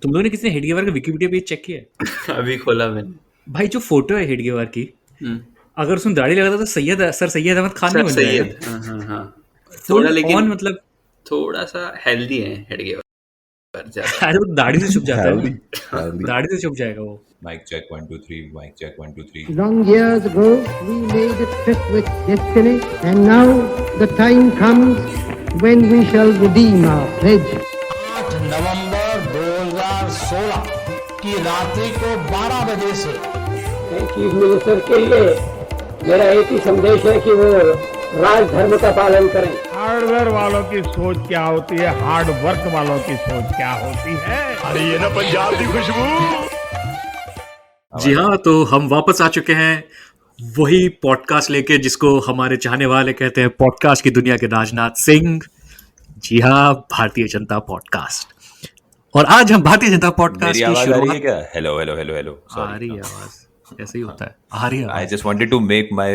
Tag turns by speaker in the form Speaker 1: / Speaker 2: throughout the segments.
Speaker 1: तुम लोगों ने किसी ने हेडगेवार का विकिपीडिया पेज चेक किया है?
Speaker 2: अभी खोला मैंने।
Speaker 1: भाई जो फोटो है हेडगेवार की,
Speaker 2: हम्म,
Speaker 1: अगर उसमें दाढ़ी लगाता तो सर सैयद अहमद खान नहीं
Speaker 2: सर
Speaker 1: बन जाएगा?
Speaker 2: सैयद, हाँ हाँ हाँ। थोड़ा
Speaker 1: फुल
Speaker 2: लेकिन
Speaker 1: ऑन मतलब।
Speaker 2: थोड़ा सा हेल्दी है हेडगेवर ज्यादा।
Speaker 1: अरे वो दाढ़ी से छुप जाता है ना,
Speaker 3: Healthy, healthy.
Speaker 1: दाढ़ी से छुप जाएगा वो।
Speaker 3: Mic check 1 2 3. Mic check 1 2 3.
Speaker 4: Long years ago, we made a tryst with destiny, and now the time comes when we shall redeem our pledge.
Speaker 5: 8 नवंबर 2016 की रात्रि को 12 बजे से
Speaker 6: चीफ मिनिस्टर के लिए मेरा एक ही संदेश है कि वो राज धर्म का पालन करें।
Speaker 7: हार्डवेयर वालों की सोच क्या होती है, हार्ड वर्क वालों की सोच क्या होती है। अरे ये ना पंजाब की खुशबू।
Speaker 1: जी हाँ, तो हम वापस आ चुके हैं वही पॉडकास्ट लेके जिसको हमारे चाहने वाले कहते हैं पॉडकास्ट की दुनिया के राजनाथ सिंह। जी हाँ, भारतीय जनता पॉडकास्ट। और आज हम भारतीय जनता पॉडकास्ट
Speaker 3: मेरी
Speaker 1: की
Speaker 3: आवाज आ रही है
Speaker 1: शुरुआत।
Speaker 3: क्या? Hello hello hello hello.
Speaker 1: आ
Speaker 3: Sorry.
Speaker 1: रही है आवाज, ऐसे ही होता है, आ रही है
Speaker 3: I
Speaker 1: आवाज।
Speaker 3: just wanted to make my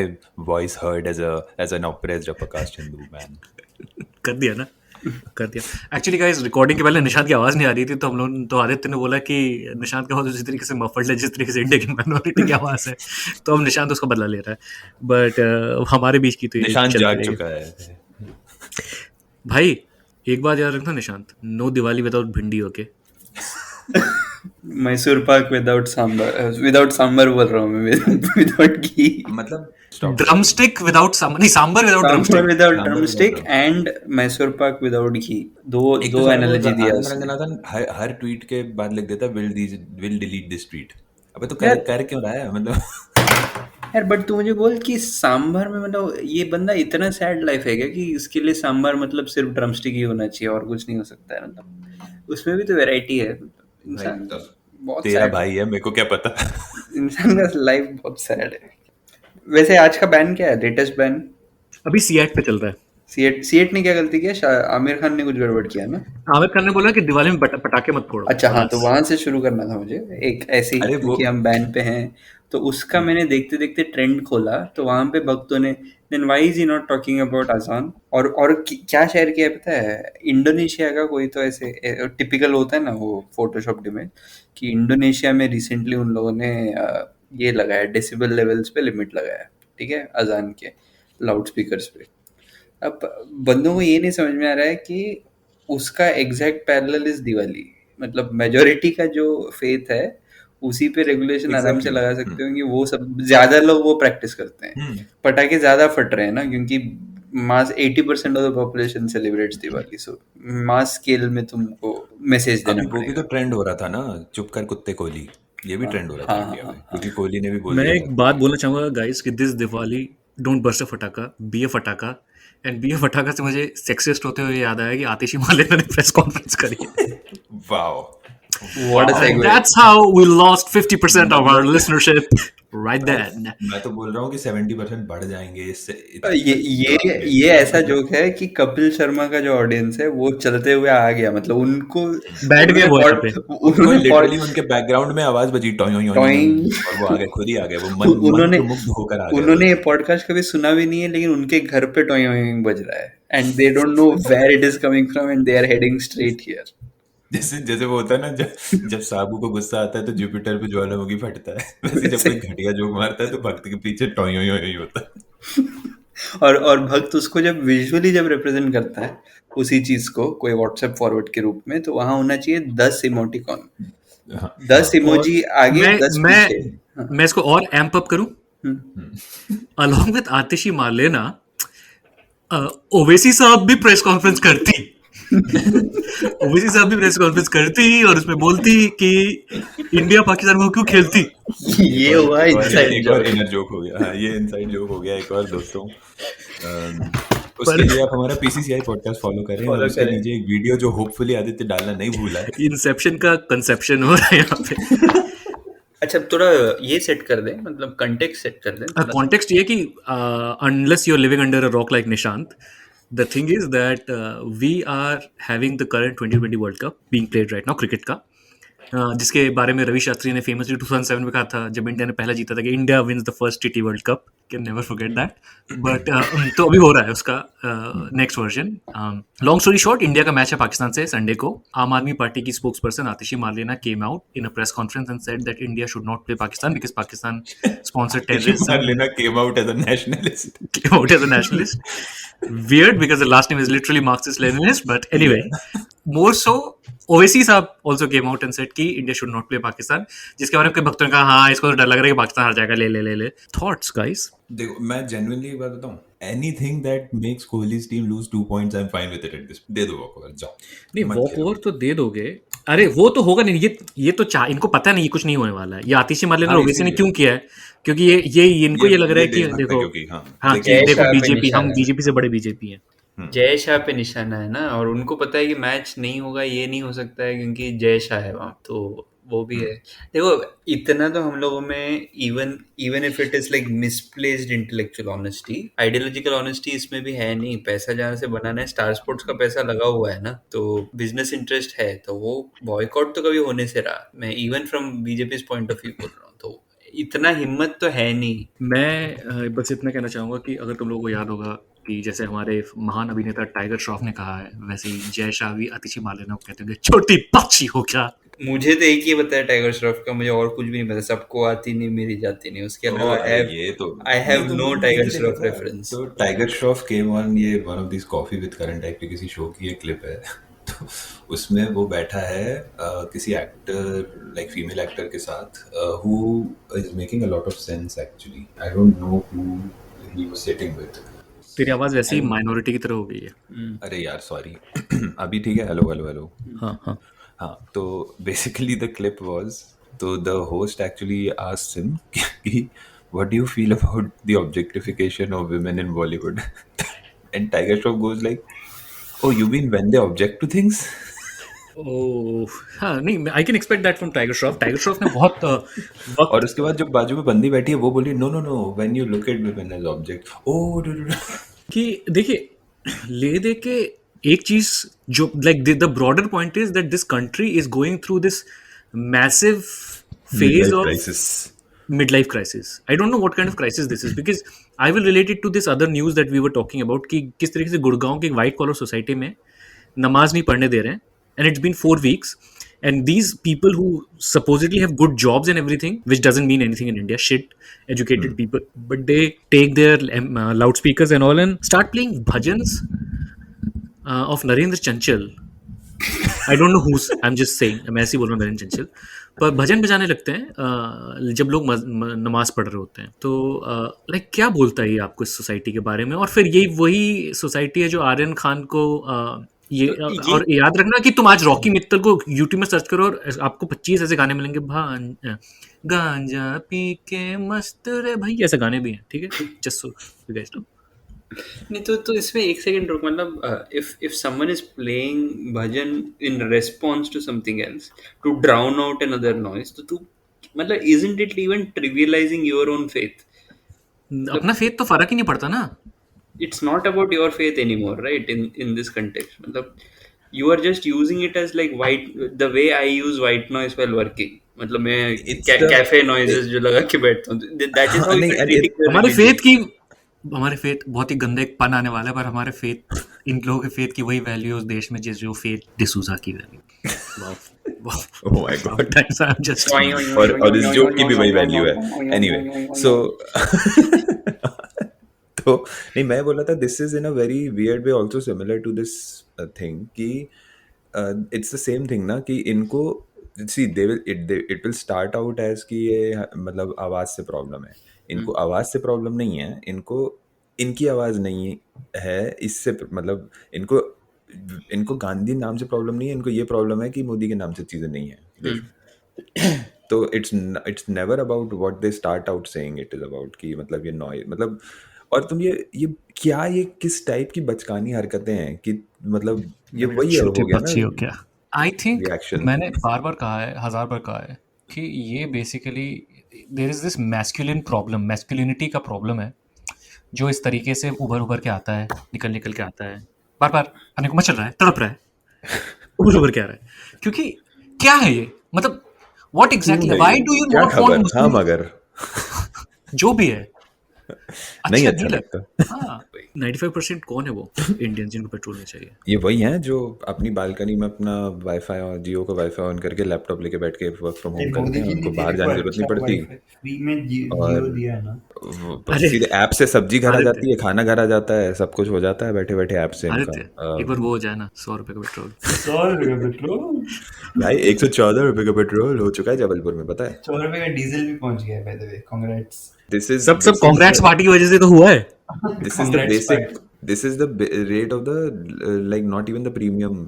Speaker 3: voice heard as an oppressed upper caste Hindu man.
Speaker 1: कर दिया ना, कर दिया। एक्चुअली गाइस, रिकॉर्डिंग के पहले निशांत की आवाज नहीं आ रही थी, तो हम लोग तो आदित्य ने बोला कि निशांत का आवाज उसी तरीके से मफल्ड है जिस तरीके से इंडिया की माइनॉरिटी की आवाज है, तो अब निशांत उसका बदला ले रहा है। बट हमारे बीच की तो ये
Speaker 3: निशांत
Speaker 1: चलती
Speaker 3: जाग
Speaker 1: रहेगी।
Speaker 3: चुका है.
Speaker 1: भाई एक बात याद रखना निशांत, नो दिवाली विदाउट भिंडी। ओके,
Speaker 2: मैसूर पाक विदाउट सांबर बोल रहा हूँ मैं, विदाउट घी।
Speaker 3: मतलब stop.
Speaker 1: ड्रमस्टिक विदाउट सांबर, नहीं sambar without
Speaker 2: sambar
Speaker 1: drumstick.
Speaker 2: Without
Speaker 3: sambar
Speaker 2: drumstick
Speaker 3: without
Speaker 2: and Mysore pak without घी। दो
Speaker 3: एक तो
Speaker 2: दो
Speaker 3: साला वो
Speaker 2: एनालॉजी दिया
Speaker 3: आनंद
Speaker 2: उसने।
Speaker 3: रंगनाथन हर ट्वीट के बाद लिख देता विल डिलीट दिस ट्वीट. अबे तो
Speaker 2: यार
Speaker 3: कर क्यों रहा है मतलब?
Speaker 2: यार बट तू मुझे बोल कि सांभर में मतलब ये बंदा इतना सैड लाइफ है क्या कि इसके लिए सांभर मतलब सिर्फ ड्रमस्टिक ही होना चाहिए और कुछ नहीं हो सकता है? मतलब उसमें भी तो वैरायटी है।
Speaker 3: भाई
Speaker 2: इंसान
Speaker 3: तो
Speaker 2: बहुत
Speaker 3: तेरा
Speaker 2: सैड,
Speaker 3: भाई है, मेरे को क्या पता.
Speaker 2: इंसान का लाइफ बहुत सैड है। वैसे आज का बैन क्या है, लेटेस्ट बैन?
Speaker 1: अभी सीएट पे चल रहा है।
Speaker 2: सीएट ने क्या गलती किया? आमिर खान ने कुछ गड़बड़ किया ना?
Speaker 1: आमिर खान ने बोला कि दिवाली में पटाखे मत फोड़ो।
Speaker 2: अच्छा हाँ, तो
Speaker 1: बस।
Speaker 2: वहां से शुरू करना था मुझे एक ऐसे ही,
Speaker 3: अरे वो
Speaker 2: क्योंकि हम बैन पे हैं। तो उसका मैंने देखते देखते ट्रेंड खोला, तो वहां पे भक्तों ने then why is he not talking about azaan, और क्या शेयर किया पता है? इंडोनेशिया का कोई तो ऐसे टिपिकल होता है ना वो फोटोशॉप इमेज, कि इंडोनेशिया में रिसेंटली उन लोगों ने ये लगाया, डेसिबल लेवल्स पे लिमिट लगाया, ठीक है, अजान के लाउड स्पीकर्स पे। अब बंदों को ये नहीं समझ में आ रहा है कि उसका एग्जैक्ट पैरेलल इज दिवाली। मतलब मेजोरिटी का जो फेथ है उसी पे रेगुलेशन आराम से
Speaker 3: एग्जैक्टली.
Speaker 2: लगा सकते हो, कि वो सब ज्यादा लोग वो प्रैक्टिस करते हैं। पटाखे ज्यादा फट रहे हैं ना, क्योंकि मास 80% of the population celebrates Diwali, so mass scale में तुमको मैसेज देना
Speaker 3: अभी वो भी
Speaker 2: पड़ेगा।
Speaker 3: तो ट्रेंड हो रहा था ना, चुप कर कुत्ते कोहली. ये भी ट्रेंड हो रहा था
Speaker 2: हाँ
Speaker 3: इंडिया
Speaker 2: हाँ
Speaker 3: में,
Speaker 2: हाँ।
Speaker 3: क्योंकि कोहली ने भी बोल
Speaker 1: मैं
Speaker 3: दिया
Speaker 1: एक
Speaker 3: था.
Speaker 1: बात बोलना चाहूंगा गाइस कि दिस दिवाली डोंट बर्स्ट अ फटाका, बी अ फटाका। एंड बी अ फटाका से मुझे सेक्सिस्ट होते हुए याद आया कि आतिशी मालेना ने प्रेस कॉन्फ्रेंस करी है।
Speaker 3: Wow.
Speaker 2: What a
Speaker 1: And
Speaker 2: segue.
Speaker 1: that's how we lost 50% of our
Speaker 3: मतलब
Speaker 1: listenership right
Speaker 3: भाई
Speaker 1: then.
Speaker 3: मैं तो बोल रहा हूँ कि 70% बढ़ जाएंगे इससे.
Speaker 2: ये ये ये ऐसा जोक है कि कपिल शर्मा का जो ऑडियंस है वो चलते हुए आ गया, मतलब उनको
Speaker 1: बैठ गए वो यहाँ पे।
Speaker 3: उनको लिटरली उनके बैकग्राउंड में आवाज बजी टॉय
Speaker 2: टॉइंग।
Speaker 3: और वो आ गए, खुद ही आ गए, वो
Speaker 2: उन्होंने
Speaker 3: मंत्रमुग्ध होकर आ गए
Speaker 2: उन्होंने ये
Speaker 3: वो.
Speaker 2: पॉडकास्ट कभी सुना भी नहीं है, लेकिन उनके घर पे टॉइंग बज रहा है and they don't know where it is coming from and they are heading straight here.
Speaker 3: जैसे जैसे वो होता है ना, जब साबू को गुस्सा आता है तो जुपिटर पे ज्वालामुखी फटता है, वैसे जब कोई घटिया जोक मारता है तो भक्त के पीछे टॉय होता है.
Speaker 2: और भक्त उसको जब विजुअली जब रिप्रेजेंट करता है उसी चीज को कोई व्हाट्सएप फॉरवर्ड के रूप में, तो वहां होना चाहिए 10 इमोटिकॉन,
Speaker 3: हाँ
Speaker 2: 10
Speaker 3: हाँ.
Speaker 1: और
Speaker 2: इमोजी आगे,
Speaker 1: मैं
Speaker 2: 10
Speaker 1: मैं
Speaker 2: पीछे। हाँ,
Speaker 1: मैं इसको और एम्प अप करूं।
Speaker 2: हम्म।
Speaker 1: along with आतिशी मालेना, ओवैसी साहब भी प्रेस कॉन्फ्रेंस करती। ओवैसी साहब भी प्रेस कॉन्फ्रेंस करती और उसमें बोलती कि इंडिया पाकिस्तान को क्यों खेलती।
Speaker 2: ये हुआ इनसाइड
Speaker 3: एक और
Speaker 2: जॉब।
Speaker 3: इनर जोक हो गया. हाँ, ये इनसाइड जोक हो गया एक और दोस्तों. उसके
Speaker 1: पर
Speaker 3: लिए आप हमारा पीसीसीआई पॉडकास्ट फॉलो करें, और
Speaker 2: फॉलो
Speaker 3: उसके
Speaker 2: करें।
Speaker 3: नीचे एक वीडियो जो होपफुली आदित्य डालना नहीं भूला है.
Speaker 1: इंसेप्शन का कंसेप्शन हो रहा है यहाँ पे।
Speaker 2: अच्छा थोड़ा ये सेट कर दें, मतलब कंटेक्स्ट सेट कर दें थोड़ा सा।
Speaker 1: कॉन्टेक्स्ट ये कि unless you're living under a rock like Nishant, the thing is that we are having the current 2020 World Cup being played right now, cricket का, जिसके बारे में रवि शास्त्री ने फेमसली 2007 में कहा था, जब इंडिया ने पहला जीता था, कि इंडिया विंस द फर्स्ट टी20 world cup can never forget that. But तो अभी हो रहा है उसका next version. Long story short, India का मैच है पाकिस्तान से संडे को. आम आदमी पार्टी की spokesperson Atishi Marlena came out in a press conference and said that India should not play Pakistan because Pakistan sponsored terrorism.
Speaker 3: Marlena came out as a nationalist.
Speaker 1: Came out as a nationalist. Weird because the last name is literally Marxist-Leninist, but anyway, more so, Owaisi साहब also came out and said कि India should not play Pakistan, जिसके बारे में कई भक्तों ने कहा हाँ इसको तो डर लग रहा है कि पाकिस्तान हार जाएगा, ले. Thoughts, guys?
Speaker 3: देखो मैं genuinely एक बात बताऊं, anything that makes Kohli's team lose 2 points, I'm fine with it at this. दे दो walkover, जाओ.
Speaker 1: नहीं,
Speaker 3: मत खेलो.
Speaker 1: वॉकओवर तो दे दोगे. अरे वो तो होगा नहीं. ये तो इनको पता नहीं, कुछ नहीं होने वाला है. ये आतिशी मार्लेना
Speaker 3: हाँ,
Speaker 1: ओवैसी ने
Speaker 3: इसीलिए.
Speaker 1: क्यों किया है? क्योंकि ये इनको ये लग रहा है कि
Speaker 3: देखना
Speaker 1: देखो,
Speaker 3: क्योंकि हाँ
Speaker 1: हाँ
Speaker 3: लेकिन
Speaker 1: कि देखो
Speaker 2: जय शाह पे
Speaker 1: बीजेपी, हम
Speaker 2: निशाना है.
Speaker 1: बीजेपी से बड़े बीजेपी हैं.
Speaker 2: जय शाह पे निशाना है ना, और उनको पता है कि मैच नहीं होगा, ये नहीं हो सकता है क्योंकि जय शाह है वहाँ, तो वो भी है. देखो इतना तो हम लोगों में even if it is like misplaced intellectual honesty, ideological honesty इसमें भी है नहीं. पैसा जहाँ से बनाना है, स्टार स्पोर्ट्स का पैसा लगा हुआ है ना, तो बिजनेस इंटरेस्ट है, तो वो बॉयकॉट तो कभी होने से रहा. मैं even from BJP point of view बोल रहा हूँ, तो इतना हिम्मत तो है नहीं.
Speaker 1: मैं बस इतना कहना चाहूंगा कि अगर तुम लोगों को याद होगा कि जैसे हमारे महान अभिनेता टाइगर श्रॉफ ने कहा है, वैसे ही जय शाह भी आतिशी मार्लेना को कहते हैं छोटी पक्षी हो क्या.
Speaker 2: मुझे तो एक ही पता है टाइगर श्रॉफ का, मुझे और कुछ भी नहीं पता. सबको आती नहीं, मेरी जाती नहीं. उसके अलावा
Speaker 3: ये तो
Speaker 2: I have
Speaker 3: ये तो
Speaker 2: no
Speaker 3: मुझे
Speaker 2: Tiger
Speaker 3: नहीं
Speaker 2: Shroff
Speaker 3: पता.
Speaker 2: reference.
Speaker 3: तो टाइगर श्रॉफ came on, ये one of this coffee with current type की किसी शो की एक क्लिप है. तो उसमें वो बैठा है किसी एक्टर, लाइक फीमेल एक्टर के साथ, who is making a lot of sense actually. I don't know who he was sitting with.
Speaker 1: तेरी आवाज वैसे ही माइनॉरिटी की तरह हो गई है.
Speaker 3: अरे यार सॉरी. अभी ठीक है. हेलो.
Speaker 1: हाँ.
Speaker 3: हाँ, तो बेसिकली द क्लिप वाज, तो the host actually asked him कि what do you feel about the objectification of women in Bollywood. And Tiger Shroff goes like, oh you mean when they object to things.
Speaker 1: हाँ नहीं, I can expect that from tiger Shroff ने बहुत वक्त.
Speaker 3: और उसके बाद जब बाजू में बंदी बैठी है वो बोली no when you look at women as object.
Speaker 1: कि देखिए ले दे के एक चीज जो like the broader point is that this country is going through this massive phase of
Speaker 3: crisis.
Speaker 1: midlife crisis. I don't know what kind of crisis this is because I will relate it to this other news that we were talking about कि किस तरीके से गुड़गांव के एक white collar society में नमाज नहीं पढ़ने दे रहे हैं, and it's been 4 weeks and these people who supposedly have good jobs and everything, which doesn't mean anything in India, shit educated people, but they take their loudspeakers and all and start playing bhajans of Narendra Chanchal. I don't know who's, I'm just saying, मैं ऐसे ही बोल रहा हूँ नरेंद्र चंचल, पर भजन बजाने लगते हैं जब लोग नमाज पढ़ रहे होते हैं. तो लाइक क्या बोलता है ये आपको इस सोसाइटी के बारे में? और फिर यही वही सोसाइटी है जो आर्यन खान को ये और याद रखना कि तुम आज रॉकी मित्तल को यूट्यूब में सर्च करो और आपको 25 ऐसे गाने मिलेंगे, गांजा पी के मस्त रे भाई, ऐसे गाने भी हैं. ठीक है, just so you guys know.
Speaker 2: नहीं तो इसमें एक सेकंड रुक. मतलब if someone is playing bhajan in response to something else to drown out another noise, तो तू मतलब isn't it even trivializing your own faith?
Speaker 1: अपना फेथ तो फर्क ही नहीं पड़ता ना.
Speaker 2: It's not about your faith anymore, right? In this context, मतलब you are just using it as like the way I use white noise while working. मतलब मैं cafe noises जो लगा के बैठता हूँ, that is how you are treating your
Speaker 1: हमारे faith बहुत ही गंदे एक पन आने वाला है, पर हमारे फेथ, इन लोगों के फेथ की वही वैल्यू उस देश में जो फेथ डिसूजा की वैल्यू.
Speaker 3: Oh my God. और इस जोक की भी वही वैल्यू है. एनीवे सो तो नहीं, मैं बोला था this is in a very weird way also similar to this thing कि इट्स द सेम थिंग ना कि इनको see they will it will start out as कि ये मतलब आवाज से प्रॉब्लम है. इनको आवाज से प्रॉब्लम नहीं है, इनको इनकी आवाज नहीं है, इससे मतलब इनको गांधी नाम से प्रॉब्लम नहीं है, इनको ये प्रॉब्लम है कि मोदी के नाम से चीजें नहीं है. तो it's never about what they start out saying, it is about कि मतलब ये नॉइज मतलब. और तुम ये क्या ये किस टाइप की बचकानी हरकतें हैं कि मतलब ये वही हो गया ना.
Speaker 1: I think
Speaker 3: Reaction.
Speaker 1: मैंने बार कहा है, 1000 बार कहा है कि ये basically there is this masculine problem, masculinity का प्रॉब्लम है जो इस तरीके से उभर के आता है, निकल के आता है, बार आने को मचल रहा है, तड़प रहा है, उभर के आ रहा है. क्योंकि क्या है ये, मतलब what exactly, why do you not want
Speaker 3: हम अगर
Speaker 1: जो भी है,
Speaker 3: नहीं
Speaker 1: अच्छा
Speaker 3: अच्छा
Speaker 1: नहीं
Speaker 3: लगता।
Speaker 1: लगता। हाँ, 95% कौन है वो इंडियन जिनको पेट्रोल नहीं चाहिए?
Speaker 3: ये वही हैं जो अपनी बालकनी में अपना वाईफाई और जियो का वाईफाई ऑन करके लैपटॉप लेके बैठ के वर्क फ्रॉम होम करते
Speaker 2: मोदी
Speaker 3: हैं,
Speaker 2: जी ने
Speaker 3: उनको
Speaker 2: तेरे
Speaker 3: बाहर
Speaker 2: को
Speaker 3: जाने की जरूरत नहीं
Speaker 2: अच्छा
Speaker 3: पड़ती।
Speaker 2: वाईफाई फ्री में जियो
Speaker 3: और
Speaker 2: दिया ना।
Speaker 1: अरे
Speaker 3: सीधे ऐप से सब्जी घर आ
Speaker 1: आदित्य,
Speaker 3: जाती है, खाना घर आ जाता है, सब कुछ हो जाता है बैठे बैठे ऐप से इनका।
Speaker 1: आदित्य एक बार वो हो जाए ना, 100 रुपए का पेट्रोल।
Speaker 2: 100 रुपए का पेट्रोल,
Speaker 3: भाई 114 रुपए का पेट्रोल हो चुका है जबलपुर में, पता है?
Speaker 2: 100 रुपए का डीजल भी पहुंच गया है, by the way, congrats.
Speaker 3: This is
Speaker 1: सब
Speaker 3: दिस इज
Speaker 1: कांग्रेट्स पार्टी की वजह से तो हुआ है।
Speaker 3: this is the
Speaker 2: congrats
Speaker 3: basic
Speaker 2: party.
Speaker 3: this is the rate of the like not even the premium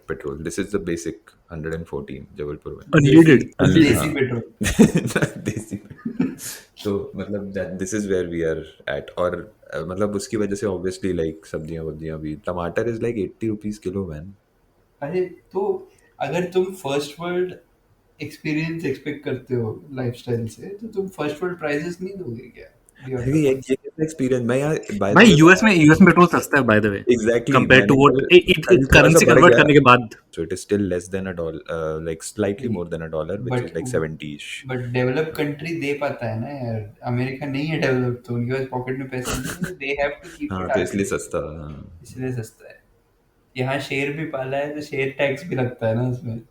Speaker 3: petrol. This is the basic 114 Jabalpur में।
Speaker 2: देसी
Speaker 1: unleaded, unleaded.
Speaker 2: देसी
Speaker 3: हाँ
Speaker 2: पेट्रोल।
Speaker 3: देसी तो मतलब this is where we are at. और मतलब उसकी वजह से ऑब्वियसली लाइक सब्जियां वब्जियां भी, टमाटर is like 80 rupees kilo man.
Speaker 2: अरे तो अगर तुम फर्स्ट वर्ल्ड एक्सपीरियंस एक्सपेक्ट करते हो लाइफस्टाइल से, तो तुम फर्स्ट वर्ल्ड प्राइसेस नहीं दोगे क्या?
Speaker 3: ये ये कैसा एक्सपीरियंस, मैं यार बाय द
Speaker 1: भाई
Speaker 3: वे
Speaker 1: यूएस में पेट्रोल सस्ता है by the way,
Speaker 3: exactly
Speaker 1: compare to
Speaker 3: मैंने
Speaker 1: व्हाट
Speaker 3: कल थोड़ा सा
Speaker 1: करेंसी
Speaker 3: बढ़
Speaker 1: कन्वर्ट
Speaker 3: गया,
Speaker 1: करने के बाद।
Speaker 3: so it is still less than a dollar, like slightly more than a dollar, which
Speaker 2: but
Speaker 3: is like 70ish.
Speaker 2: But develop country दे पाता है ना यार, अमेरिका नहीं है डेवलप, तो उनके पास पॉकेट में पैसा नहीं है, दे हैव टू कीप
Speaker 3: हाँ
Speaker 2: इट
Speaker 3: तो
Speaker 2: आगे,
Speaker 3: इसलिए सस्ता, हाँ
Speaker 2: इसलिए सस्ता है। यहाँ शेर भी पाला है तो शेर टैक्स भी लगता है ना उसमें।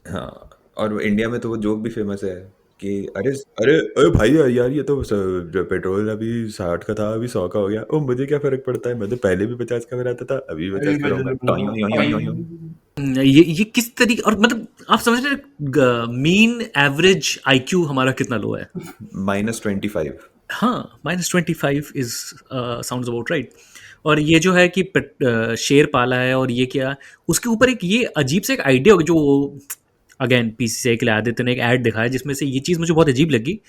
Speaker 3: हाँ। और वो इंडिया में तो वो जोक भी फेमस है कि अरे अरे अरे भाई यार ये तो जो पेट्रोल अभी 60 का था अभी 100 का हो गया, ओ मुझे क्या फर्क पड़ता है, मैं तो पहले भी 50 का में रहता था, अभी भी 50 का रहूंगा। टॉयों, यों, यों, यों, यों।
Speaker 1: ये किस तरीके, और मतलब आप समझ रहे मीन एवरेज आईक्यू हमारा कितना लो है?
Speaker 3: -25।
Speaker 1: हाँ, -25 इज साउंड्स अबाउट राइट। और ये जो है कि शेर पाला है और ये क्या, उसके ऊपर एक ये अजीब से एक आइडिया होगा जो अगेन पीसीसीआई के लिए आदित्य ने एक ऐड दिखाया जिसमें से ये चीज़ मुझे बहुत अजीब लगी,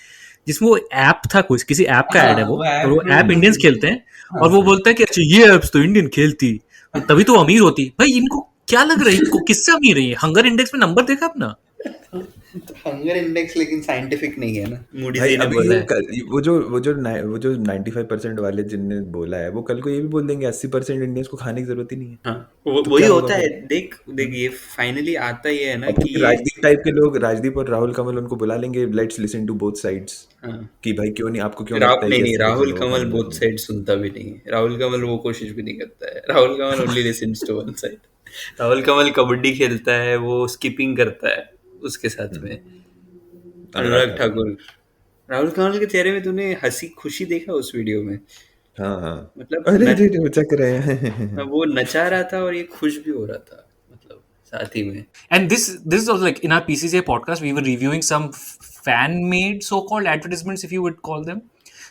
Speaker 1: जिसमें वो ऐप था, कुछ किसी ऐप का ऐड है वो,
Speaker 2: वो
Speaker 1: और वो
Speaker 2: ऐप
Speaker 1: ऐप इंडियंस खेलते हैं और वो बोलता है कि अच्छा ये ऐप्स तो इंडियन खेलती तो तभी तो अमीर होती। भाई इनको क्या लग रहा है, इनको किससे अमीर है ये? हंगर इंडेक्स में नंबर देखा अपना?
Speaker 2: हंगर इंडेक्स लेकिन साइंटिफिक नहीं है ना, मूडी
Speaker 3: भाई
Speaker 2: जी ने
Speaker 3: अभी
Speaker 2: बोला
Speaker 3: ये
Speaker 2: है।
Speaker 3: वो जो 95% वाले जिनने बोला है वो कल को ये भी बोल देंगे 80% इंडियंस को खाने की जरूरत ही नहीं है।
Speaker 2: हाँ,
Speaker 3: तो
Speaker 2: वही
Speaker 3: क्या होगा
Speaker 2: होता है।
Speaker 3: फिर?
Speaker 2: देख देख, ये फाइनली आता ही है ना
Speaker 3: और
Speaker 2: कि
Speaker 3: फिर
Speaker 2: ये,
Speaker 3: राजदीप टाइप के लोग, राजदीप और राहुल कमल उनको बुला लेंगे, let's listen to both sides,
Speaker 2: हाँ,
Speaker 3: कि भाई क्यों नहीं, आपको क्यों लगता है
Speaker 2: नहीं
Speaker 3: कि
Speaker 2: नहीं,
Speaker 3: 80%
Speaker 2: राहुल
Speaker 3: लोगों को
Speaker 2: कमल
Speaker 3: खाने की
Speaker 2: बोथ
Speaker 3: जरूरत
Speaker 2: साइड सुनता भी नहीं है। राहुल कमल वो कोशिश भी नहीं करता है। Rahul Kamal only listens to one side. Rahul Kamal kabaddi खेलता है, वो स्किपिंग करता है उसके साथ में।
Speaker 3: नहीं?
Speaker 2: अनुराग ठाकुर, राहुल कमल के चेहरे में तूने हंसी खुशी देखा उस वीडियो में?
Speaker 3: हाँ हाँ,
Speaker 2: मतलब
Speaker 3: अरे अरे अरे, वो चक रहे हैं।
Speaker 2: वो नचा रहा था और ये खुश भी हो रहा था, मतलब साथ ही में।
Speaker 1: And this is also like in our PCCA podcast, we were reviewing some fan-made so-called advertisements, if you would call them,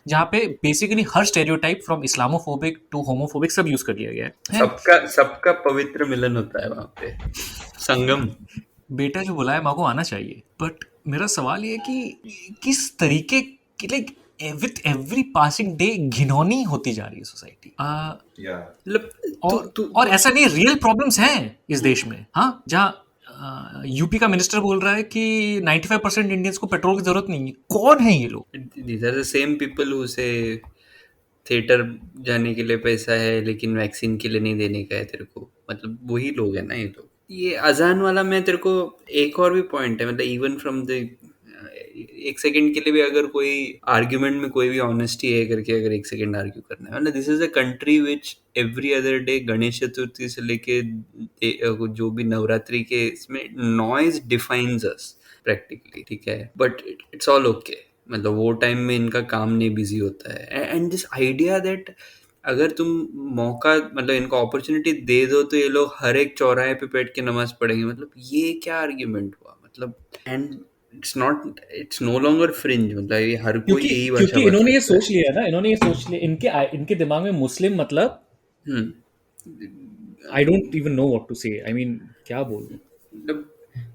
Speaker 1: जहाँ पे बेसिकली हर stereotype from Islamophobic to homophobic सब यूज कर लिया गया है।
Speaker 2: सबका पवित्र मिलन होता है वहां पे, संगम।
Speaker 1: बेटा जो बुलाए माँ को आना चाहिए, बट मेरा सवाल ये है कि किस तरीके की, like with every passing day घिनौनी होती जा रही है सोसाइटी।
Speaker 2: मतलब
Speaker 1: और ऐसा नहीं, रियल प्रॉब्लम्स हैं इस देश में। हाँ, जहाँ यूपी का मिनिस्टर बोल रहा है कि 95% इंडियंस को पेट्रोल की जरूरत नहीं है। कौन है ये लोग?
Speaker 2: These are the same people who say theatre जाने के लिए पैसा है लेकिन वैक्सीन के लिए नहीं देने का है तेरे को, मतलब वही लोग हैं ना ये लोग। ये अजान वाला, मैं तेरे को एक और भी पॉइंट है, मतलब इवन फ्रॉम द, एक सेकंड के लिए भी अगर कोई आर्ग्यूमेंट में कोई भी ऑनेस्टी है करके अगर एक सेकंड आर्ग्यू करना है, मतलब this is a country which every other day, Ganesh Chaturthi से लेके जो भी नवरात्रि के इसमें नॉइज डिफाइंस अस प्रैक्टिकली, ठीक है, बट इट्स ऑल ओके। मतलब वो टाइम में इनका काम नहीं बिजी होता है। एंड दिस आइडिया दैट अगर तुम मौका, मतलब इनको अपॉर्चुनिटी दे दो तो ये लोग हर एक चौराहे पे बैठ के नमाज पढ़ेंगे, मतलब ये क्या आर्ग्यूमेंट हुआ? मतलब and it's no longer fringe, मतलब ये हर कोई यही भाषा
Speaker 1: क्योंकि
Speaker 2: बात
Speaker 1: इन्होंने ये
Speaker 2: करता है।
Speaker 1: सोच लिया ना, इन्होंने ये सोच लिया, इनके दिमाग में मुस्लिम मतलब I don't even know what to say. I mean क्या बोलूं?
Speaker 2: मतलब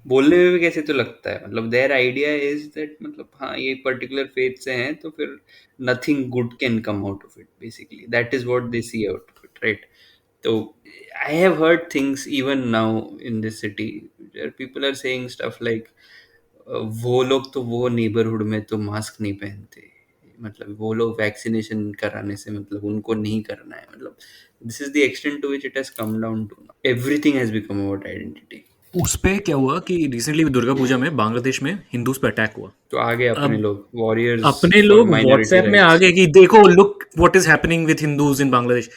Speaker 2: बोलने में भी कैसे तो लगता है, मतलब देयर आइडिया इज दैट, मतलब हाँ ये पर्टिकुलर फेथ से हैं तो फिर nothing good can come out of it, basically that is what they see out of it, right? तो I have heard things even now in this city, people are saying stuff like वो लोग तो वो neighbourhood में तो mask नहीं पहनते, मतलब वो लोग वैक्सीनेशन कराने से मतलब उनको नहीं करना है, मतलब this is the extent to which it has come down to. Everything has become about identity.
Speaker 1: उस पे क्या हुआ कि रिसेंटली दुर्गा पूजा में बांग्लादेश में हिंदूज पे अटैक हुआ।
Speaker 2: तो आगे अपने
Speaker 1: अब
Speaker 2: लोग वॉरियर्स
Speaker 1: अपने
Speaker 2: फॉर
Speaker 1: लोग
Speaker 2: माइनॉरिटी
Speaker 1: व्हाट्सएप में आ
Speaker 2: राइट्स।
Speaker 1: गए कि देखो look what is happening with Hindus in Bangladesh.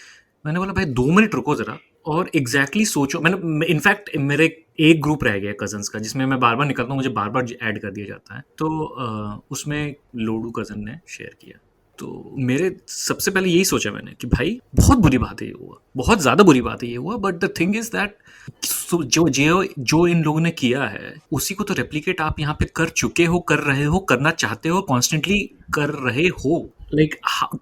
Speaker 1: मैंने बोला भाई 2 मिनट रुको जरा और एग्जैक्टली सोचो। मैंने इनफैक्ट मेरे एक ग्रुप रह गया कजन्स का जिसमें मैं बार बार निकलता हूँ, मुझे बार बार ऐड कर दिया जाता है। तो उसमें लोडू कजन ने शेयर किया, तो मेरे सबसे पहले यही सोचा मैंने कि भाई बहुत बुरी बात है ये हुआ, बहुत ज़्यादा बुरी बात है ये हुआ। But the thing is that जो इन लोगों ने किया है उसी को तो रेप्लिकेट आप यहाँ पे कर चुके हो, कर रहे हो, करना चाहते हो, कॉन्स्टेंटली कर रहे हो। Like,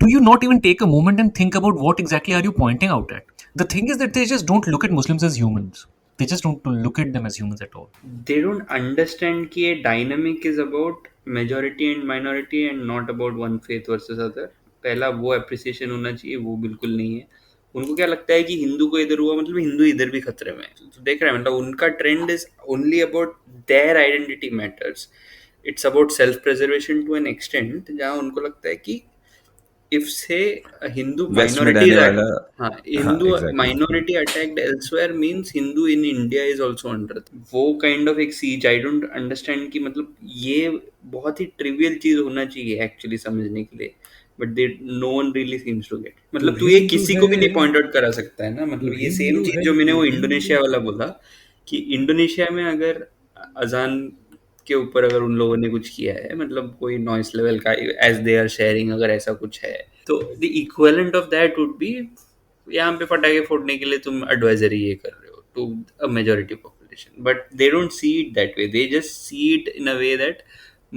Speaker 1: do you not even take a moment and think about what exactly are you pointing out at? The thing is that they just don't look at Muslims as humans. They just don't look at them as humans at all.
Speaker 2: They don't understand कि ये dynamic is about majority and minority and not about one faith versus other. पहला वो appreciation होना चाहिए, वो बिल्कुल नहीं है। उनको क्या लगता है कि हिंदू को इधर हुआ मतलब हिंदू इधर भी खतरे में है। तो देख रहे हैं मतलब उनका trend is only about their identity matters. It's about self preservation to an extent जहाँ उनको लगता है कि if say a Hindu
Speaker 3: west में
Speaker 2: minority
Speaker 3: रहने
Speaker 2: is
Speaker 3: वाला
Speaker 2: हाँ
Speaker 3: हाँ
Speaker 2: Hindu
Speaker 3: exactly
Speaker 2: minority attacked elsewhere means Hindu in India is also under वो kind of एक siege। I don't understand कि मतलब ये बहुत ही trivial चीज होना चाहिए actually समझने के लिए, but they no one really seems to get। मतलब तू ये किसी को भी नहीं point out करा सकता है ना। मतलब ये same चीज जो मैंने वो इंडोनेशिया वाला बोला कि इंडोनेशिया में अगर अजान के ऊपर अगर उन लोगों ने कुछ किया है मतलब कोई नॉइस लेवल का एज दे आर शेयरिंग अगर ऐसा कुछ है तो the equivalent of that would be यहाँ पे पटाखे फोड़ने के लिए तुम एडवाइजरी ये कर रहे हो to a majority population. But they don't see it that way, they just see it in a way that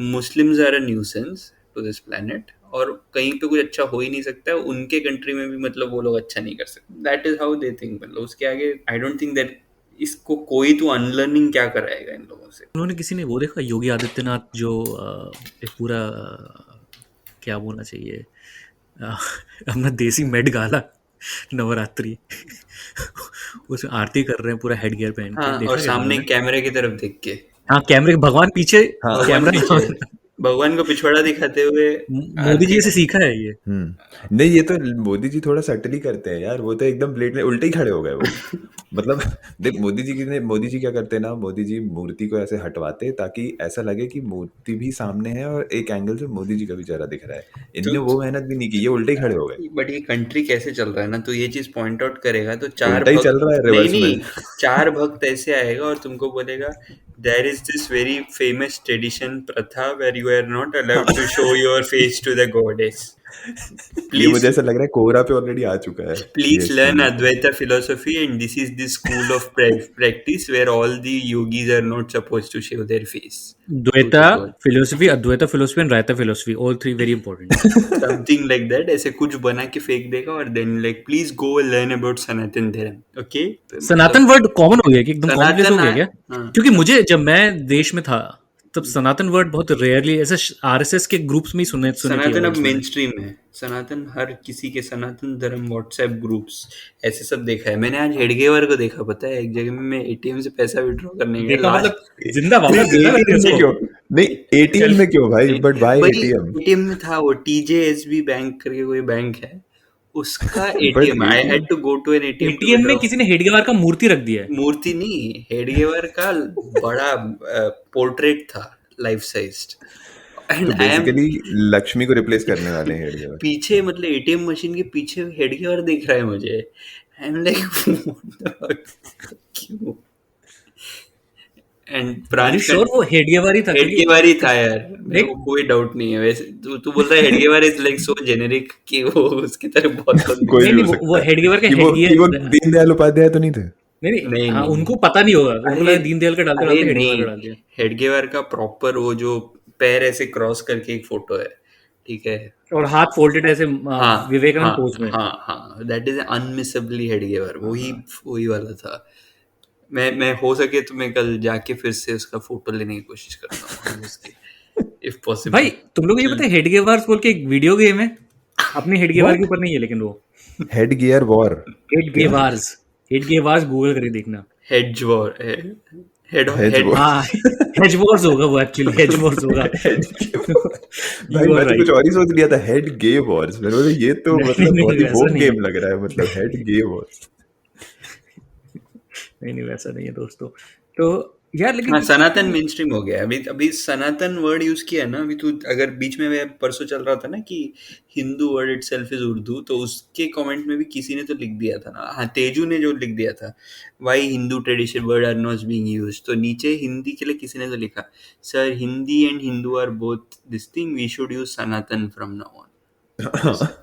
Speaker 2: Muslims are a nuisance to this planet और कहीं पे कुछ अच्छा हो ही नहीं सकता है। उनके कंट्री में भी मतलब वो लोग अच्छा नहीं कर सकते। That is how they think. मतलब उसके आगे आई डोंट थिंक दैट इसको कोई तो अनलर्निंग क्या कराएगा इन लोगों से।
Speaker 1: उन्होंने किसी ने वो देखा योगी आदित्यनाथ जो एक पूरा क्या बोलना चाहिए अपना देसी मेड गाला नवरात्रि उसमें आरती कर रहे हैं पूरा हेड गियर पहन के।
Speaker 2: हाँ
Speaker 1: देखा
Speaker 2: और
Speaker 1: क्या
Speaker 2: सामने
Speaker 1: उन्होंने?
Speaker 2: कैमरे की तरफ देख के
Speaker 1: हाँ कैमरे भगवान पीछे,
Speaker 3: हाँ
Speaker 2: भगवान
Speaker 1: कैमरा
Speaker 2: पीछे भगवान को पिछवाड़ा दिखाते हुए
Speaker 1: मोदी
Speaker 2: आरती
Speaker 1: जी से
Speaker 2: कर
Speaker 1: सीखा है ये।
Speaker 3: नहीं ये तो मोदी जी थोड़ा सटली करते हैं यार, वो तो एकदम ब्लेड में उल्टे ही खड़े हो गए वो मतलब देख मोदी जी क्या करते हैं ना, मोदी जी मूर्ति को ऐसे हटवाते हैं ताकि ऐसा लगे कि मूर्ति भी सामने है और एक एंगल से मोदी जी का भी चेहरा दिख रहा है। इनने
Speaker 2: तो
Speaker 3: वो मेहनत भी नहीं की, ये उल्टे ही खड़े हो गए।
Speaker 2: बट ये कंट्री कैसे चल रहा है ना, तो ये चीज पॉइंट आउट करेगा तो चार
Speaker 3: उल्टा ही चल रहा है
Speaker 2: भक्त नहीं
Speaker 3: रिवर्स में।
Speaker 2: नहीं 4 भक्त ऐसे आएगा और तुमको बोलेगा there is this very famous tradition प्रथा where you are not allowed to show your face to the goddess.
Speaker 3: ये मुझे
Speaker 2: प्लीज
Speaker 3: ऐसा लग रहा है कोहरा पे ऑलरेडी आ चुका है
Speaker 2: Please
Speaker 3: ये
Speaker 2: learn
Speaker 3: चीज।
Speaker 2: Advaita philosophy, and this is the school of practice where all the yogis are not supposed to show their face.
Speaker 1: Dvaita philosophy, Advaita philosophy and raita philosophy, all 3 very important.
Speaker 2: Something like that. ऐसे कुछ बना के फेंक देगा और then like please go learn about Sanatan Dharma. Okay?
Speaker 1: Sanatan word common हो गया कि एकदम कॉमनप्लेस हो गया क्या?
Speaker 2: हाँ।
Speaker 1: क्योंकि मुझे जब मैं देश में था तब सनातन वर्ड बहुत रेयरली ऐसे आरएसएस के ग्रुप्स में ही सुने की
Speaker 2: सनातन अब
Speaker 1: आवाज मैंने।
Speaker 2: मेन स्ट्रीम है। सनातन हर किसी के सनातन धर्म व्हाट्सएप ग्रुप्स ऐसे सब देखा है मैंने। आज हेडगेवर को देखा, पता है एक जगह में मैं एटीएम से पैसा विड्रॉ करने गया
Speaker 1: देखा
Speaker 2: लास्ट
Speaker 1: मतलब जिंदा वापस जिंदा
Speaker 3: ATM
Speaker 1: करके
Speaker 3: में
Speaker 1: उसको।
Speaker 3: क्यों नहीं, एटीएम में क्यों भाई, बट वाई
Speaker 2: भाई
Speaker 3: एटीएम?
Speaker 2: एटीएम में था वो टीजेएसबी बैंक करके कोई बैंक है उसका
Speaker 3: but
Speaker 2: ATM. I had to go to an ATM to
Speaker 1: ATM में
Speaker 2: विड्रॉ।
Speaker 1: किसी ने हेडगेवार का मूर्ति रख दिया है।
Speaker 2: मूर्ति नहीं, हेडगेवर का बड़ा पोर्ट्रेट था लाइफ साइज्ड एंड
Speaker 3: तो
Speaker 2: आई एम
Speaker 3: बेसिकली लक्ष्मी को रिप्लेस करने वाले हैं हेडगेवर।
Speaker 2: पीछे मतलब एटीएम मशीन के पीछे हेडगेवर दिख रहा है मुझे। आई एम लाइक क्यों? एंड ब्रांच
Speaker 1: श्योर वो हेडगेवार ही था क्योंकि
Speaker 2: हेडगेवर ही था यार, मेरे
Speaker 1: देख
Speaker 2: को कोई डाउट नहीं है। वैसे तू बोल रहा है Hedgewar is like so generic कि वो उसकी तरह बहुत
Speaker 3: कोई
Speaker 1: नहीं
Speaker 3: भी
Speaker 1: नहीं
Speaker 3: हो
Speaker 1: वो
Speaker 3: सकता है
Speaker 1: हेडगेवार का
Speaker 3: कि वो
Speaker 1: हेडगियर
Speaker 3: दीनदयाल उपाध्याय तो नहीं थे।
Speaker 1: नहीं
Speaker 2: नहीं
Speaker 1: हाँ
Speaker 2: नहीं
Speaker 1: उनको पता नहीं होगा, उनको लगा दीनदयाल का डालते
Speaker 2: अरे
Speaker 1: डालते हेडगेवार
Speaker 2: नहीं,
Speaker 1: का डाल दिया।
Speaker 2: हेडगेवर का प्रॉपर वो जो पैर ऐसे क्रॉस करके एक फोटो है, ठीक है?
Speaker 1: और हाथ फोल्डेड ऐसे
Speaker 2: हाँ
Speaker 1: विवेकानंद
Speaker 2: हाँ
Speaker 1: पोज में।
Speaker 2: हाँ हाँ, दैट इज अनमिसेबली हेडगेवर। वही वाला था। मैं हो सके तो मैं कल जाके फिर से उसका फोटो लेने की कोशिश करता हूँ उसकी इफ पॉसिबल।
Speaker 1: भाई तुम लोग को ये पता है हेडगेवार्स बोल के एक वीडियो गेम है अपने हेडगेवार के ऊपर नहीं है लेकिन वो
Speaker 3: हेडगियर वॉर।
Speaker 1: हेडगेवार्स गूगल करके देखना।
Speaker 2: Head war head
Speaker 3: Hedge war।
Speaker 1: हाँ हेडवॉर्स होगा वो, एक्चुअली हेडवॉर्स होगा।
Speaker 3: भाई
Speaker 1: You are
Speaker 3: मैं तो
Speaker 1: right.
Speaker 3: कुछ और ही सोच लिया था, हेड गे वॉर्स। मैंने बोला ये तो
Speaker 1: नहीं,
Speaker 3: मतलब
Speaker 1: नहीं,
Speaker 3: बहुत ही
Speaker 1: वैसा
Speaker 3: वोक
Speaker 1: नहीं
Speaker 3: गेम
Speaker 1: है।
Speaker 3: लग रहा है, मतलब हेड गे वॉर्स।
Speaker 1: नहीं वैसा नहीं है दोस्तों। तो यार लेकिन
Speaker 2: हाँ, सनातन मेन स्ट्रीम हो गया। अभी सनातन वर्ड यूज किया है ना, अभी तू अगर बीच में मैं परसों चल रहा था ना कि Hindu word itself is Urdu, तो उसके कमेंट में भी किसी ने तो लिख दिया था ना, हाँ तेजू ने जो लिख दिया था, why Hindu tradition word are not being used, तो नीचे हिंदी के लिए किसी ने तो लिखा, sir Hindi and Hindu are both this thing, we should use Sanatan from now on.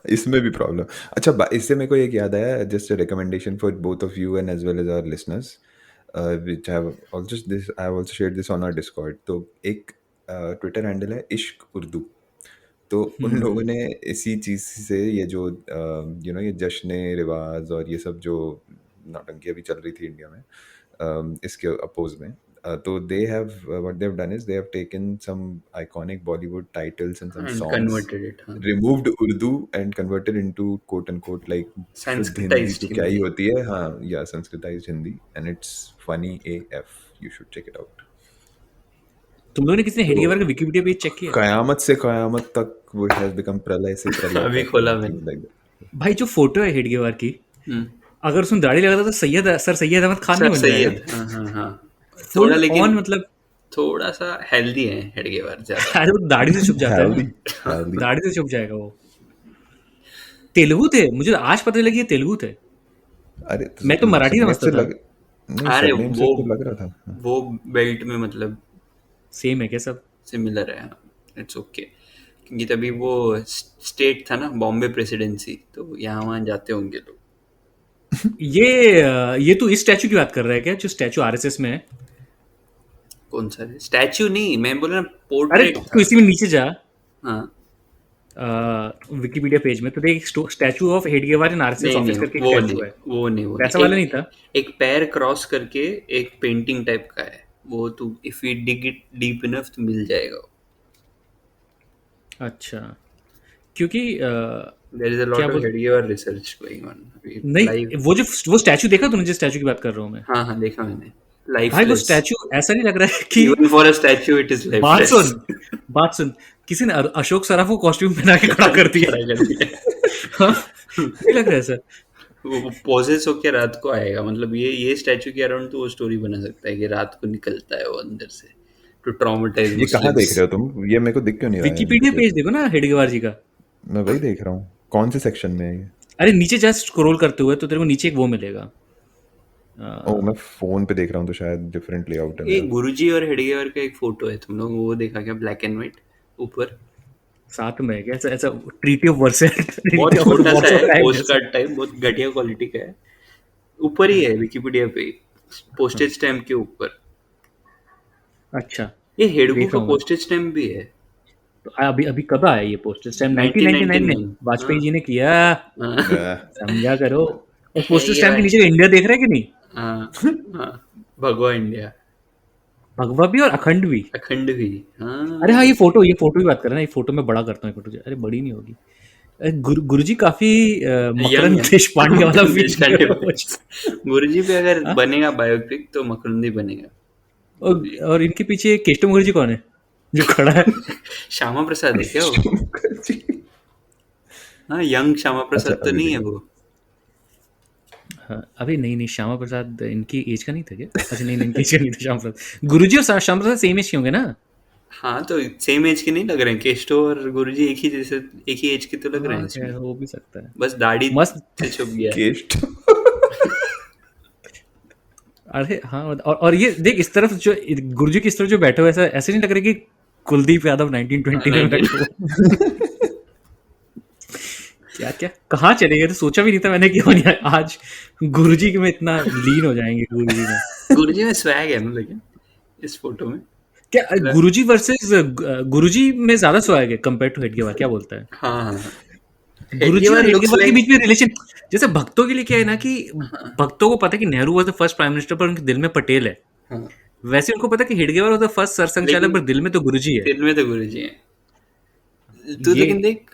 Speaker 3: इसमें भी प्रॉब्लम। अच्छा, इससे मेरे को एक याद आया, just recommendation for both of you and as well as our listeners, which I have also shared this on our Discord. तो एक ट्विटर हैंडल है इश्क उर्दू। तो उन लोगों ने इसी चीज़ से ये जो ये जश्न रिवाज और ये सब जो नौटंकी अभी चल रही थी इंडिया में, इसके अपोज में, तो they have what they've done is they have taken some iconic Bollywood titles and some
Speaker 2: And
Speaker 3: songs,
Speaker 2: converted it, हाँ,
Speaker 3: removed Urdu and converted into quote unquote like शुद्ध हिंदी
Speaker 2: Sanskritized
Speaker 3: तो क्या ही
Speaker 2: Hindi.
Speaker 3: होती है, हाँ, या संस्कृताइज्ड Hindi, and it's funny AF, you should check it out।
Speaker 1: तुम लोगों ने किसी ने हेडगेवार का विकिपीडिया पेज चेक किया?
Speaker 3: कयामत से कयामत तक वो has become प्रलय से प्रलय
Speaker 2: अभी
Speaker 3: तक,
Speaker 2: खोला
Speaker 3: things
Speaker 2: मैंने।
Speaker 3: like that।
Speaker 1: भाई जो फोटो है हेडगेवार की, अगर उसमें दाढ़ी लगाता तो सर सैयद अहमद खान नहीं
Speaker 2: सर
Speaker 1: बन जाएगा?
Speaker 2: सैयद, हाँ हाँ हाँ,
Speaker 1: फुल
Speaker 2: थोड़ा
Speaker 1: ऑन,
Speaker 2: लेकिन
Speaker 1: मतलब
Speaker 2: थोड़ा सा हेल्दी है हेडगेवार ज्यादा।
Speaker 1: अरे वो दाढ़ी से छुप जाता है
Speaker 3: Healthy,
Speaker 1: ना,
Speaker 3: healthy।
Speaker 1: दाढ़ी से छुप जाएगा वो। तेलुगु थे, मुझे आज पता लगी ये तेलुगु थे।
Speaker 3: अरे
Speaker 1: मैं तो मराठी
Speaker 3: सरनेम
Speaker 1: समझता
Speaker 3: से
Speaker 1: था।
Speaker 3: लग नहीं,
Speaker 2: अरे
Speaker 3: सरनेम से तो लग रहा था।
Speaker 2: वो बेल्ट में मतलब
Speaker 1: सेम है क्या सब?
Speaker 2: सिमिलर है, इट्स ओके, क्योंकि तभी वो स्टेट था ना बॉम्बे प्रेसिडेंसी, तो यहाँ वहाँ जाते होंगे लोग।
Speaker 1: ये तू इस स्टैचू की बात कर रहा है क्या, जो स्टैचू आरएसएस में है?
Speaker 2: कौन सा है? स्टैचू नहीं, मैं बोल रहा
Speaker 1: अरे
Speaker 2: पोर्ट्रेट
Speaker 1: तू इसी में नीचे जा,
Speaker 2: हाँ,
Speaker 1: विकिपीडिया पेज में, तो देख statue of Hedgewar in RSS
Speaker 2: नहीं
Speaker 1: ऑफिस
Speaker 2: नहीं,
Speaker 1: करके एक
Speaker 2: वो
Speaker 1: स्टैचू
Speaker 2: नहीं
Speaker 1: है।
Speaker 2: वो नहीं, वो
Speaker 1: वैसा
Speaker 2: नहीं,
Speaker 1: वाला नहीं था?
Speaker 2: एक पैर क्रॉस करके एक पेंटिंग टाइप का है वो, तू if you dig it deep enough तो मिल जाएगा।
Speaker 1: अच्छा, क्योंकि
Speaker 2: there is a lot of Hedgewar research going on
Speaker 1: नहीं, वो स्टैचू देखा तूने, जिस स्टैचू की बात कर रहा हूँ मैं?
Speaker 2: हाँ हाँ, देखा मैंने।
Speaker 1: भाई वो
Speaker 2: लाइफलेस,
Speaker 1: स्टैचू ऐसा नहीं लग रहा है कि
Speaker 2: even for a statue it is lifeless.
Speaker 1: बात सुन, किसी ने अशोक सराफ को कॉस्ट्यूम पहना के खड़ा कर दिया। हाँ, नहीं लग रहा है सर?
Speaker 2: वो पोजेस होके रात को आएगा, मतलब ये स्टैचू के अराउंड तो वो स्टोरी बना सकता है कि रात को निकलता है वो अंदर से टू ट्रॉमेटाइज
Speaker 3: ये कहाँ देख रहे हो तुम? ये मेरे को दिख क्यों नहीं रहा है?
Speaker 1: विकिपीडिया पेज देखो ना हेडगेवार जी का।
Speaker 3: मैं वही देख रहा हूँ। कौन से सेक्शन में है ये?
Speaker 1: अरे नीचे जस्ट स्क्रॉल करते हुए तो तेरे को नीचे एक वो मिलेगा।
Speaker 3: ओह, मैं फोन पे देख रहा हूँ तो शायद डिफरेंट लेआउट है
Speaker 2: एक
Speaker 3: मेरा।
Speaker 2: गुरुजी और हेडगेवार का एक फोटो है, तुम लोग वो देखा क्या? ब्लैक एंड व्हाइट ऊपर,
Speaker 1: साथ में है क्या? ऐसा ऐसा ट्रीटी ऑफ वर्सेट,
Speaker 2: बहुत छोटा सा है, पोस्ट कार्ड टाइप, बहुत घटिया क्वालिटी का है, ऊपर ही है विकिपीडिया पे, पोस्टेज स्टैम्प के ऊपर।
Speaker 1: अच्छा,
Speaker 2: ये हेडगू
Speaker 1: देख
Speaker 2: का
Speaker 1: रहा हूँ मैं।
Speaker 2: पोस्टेज स्टैम्प भी है।
Speaker 1: तो अभी कब आया ये पोस्टर स्टैम्प? 1999 में
Speaker 2: 1999
Speaker 1: वाजपेयी जी ने किया,
Speaker 2: हाँ
Speaker 1: समझा करो। और पोस्टर
Speaker 2: ये
Speaker 1: स्टैम्प के
Speaker 2: बात-
Speaker 1: नीचे इंडिया देख रहा है कि नहीं?
Speaker 2: हाँ हाँ, भगवा इंडिया,
Speaker 1: भगवा भी और अखंड भी।
Speaker 2: अखंड भी, हाँ।
Speaker 1: अरे हाँ, ये फोटो की बात कर रहे हैं ना, ये फोटो में बड़ा करता हूँ ये फोटो। अरे बड़ी नहीं होगी। गुरुजी काफी मकरंद
Speaker 2: Young-
Speaker 1: देशपांडे वाला feel
Speaker 2: देशपांडे
Speaker 1: कर रहा है।
Speaker 2: गुरुजी पे अगर बनेगा बायोपिक तो मकरंदी बनेगा।
Speaker 1: और इनके पीछे केशव मुखर्जी कौन है जो खड़ा है?
Speaker 2: श्यामा प्रसाद है क्या वो? हाँ, यंग श्यामा प्रसाद
Speaker 3: अच्छा,
Speaker 2: तो
Speaker 3: अभी
Speaker 2: नहीं है
Speaker 3: देखो।
Speaker 2: वो।
Speaker 1: हाँ, अभी नहीं, श्यामा प्रसाद इनकी एज का नहीं था क्या? अच्छा नहीं, इनकी एज का नहीं था श्यामा प्रसाद। गुरुजी और श्यामा प्रसाद सेम एज के होंगे ना?
Speaker 2: हाँ, तो सेम एज के नहीं लग रहे हैं, केस्टो और गुरुजी एक ही एज के तो लग रहे हैं
Speaker 1: हाँ,
Speaker 2: इसमें।
Speaker 1: हो भी सकता है।
Speaker 2: बस दाढ़ी
Speaker 1: मस्त।
Speaker 2: से छुप गया है।
Speaker 3: केस्ट।
Speaker 1: अरे हाँ, और ये देख इस तरफ जो गुरुजी की इस तरफ जो बैठे हुए, ऐसा ऐसे नहीं लग रहा कि कुलदीप यादव 1920 में बैठे हुए। क्या क्या कहाँ चले गए? तो सोचा भी नहीं था मैंने कि आज गुरुजी में इतना लीन हो जाएंगे। गुरुजी में
Speaker 2: गुरुजी में स्वैग है ना, लेकिन इस फोटो में
Speaker 1: क्या गुरुजी वर्सेस गुरुजी में ज्यादा स्वैग है कंपेयर टू हेडगेवार? क्या बोलता है?
Speaker 2: हाँ हाँ,
Speaker 1: गुरुजी और
Speaker 2: हेडगेवार looks
Speaker 1: हेडगेवार के
Speaker 2: like-
Speaker 1: बीच में रिलेशन, जैसे भक्तों के लिए क्या है ना कि भक्तों को पता है कि Nehru was the first prime minister पर उनके दिल में पटेल है,
Speaker 2: हाँ,
Speaker 1: वैसे उनको पता है कि हेडगेवार वाज द फर्स्ट सरसंघचालक
Speaker 2: लेकिन-
Speaker 1: पर दिल में तो गुरुजी है।
Speaker 2: फिल्म में तो गुरुजी है। तू
Speaker 1: ये-
Speaker 2: लेकिन देख,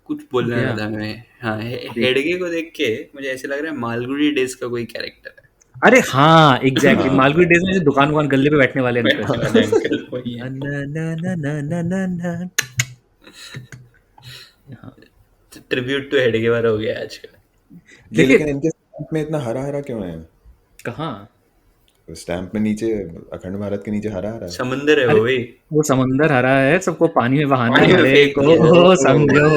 Speaker 2: कुछ बोलने
Speaker 1: Yeah.
Speaker 2: वाला था मैं। हाँ, हेडगे को देख के मुझे ऐसे लग रहा है मालगुडी डेज का कोई कैरेक्टर है।
Speaker 1: अरे हाँ एग्जैक्टली, मालगुडी डेज में जो दुकान गल्ले पे बैठने वाले अंकल।
Speaker 2: अंकल वही है।
Speaker 1: ना ना ना ना ना ना ना।
Speaker 2: ट्रिब्यूट टू हेडगेवार हो गया आज का।
Speaker 1: देखिए
Speaker 3: लेकिन इनके साथ में इतना हरा हरा क्यों है?
Speaker 1: कहाँ
Speaker 3: स्टैम्प में नीचे अखंड भारत के नीचे हरा हरा है।
Speaker 2: समुंदर है
Speaker 1: अरे
Speaker 2: वो भाई,
Speaker 1: वो समंदर हरा है, सबको पानी में बहाना
Speaker 2: पानी
Speaker 1: है,
Speaker 2: में
Speaker 1: अरे
Speaker 2: फेंक
Speaker 1: को
Speaker 2: दिया।
Speaker 1: समझो,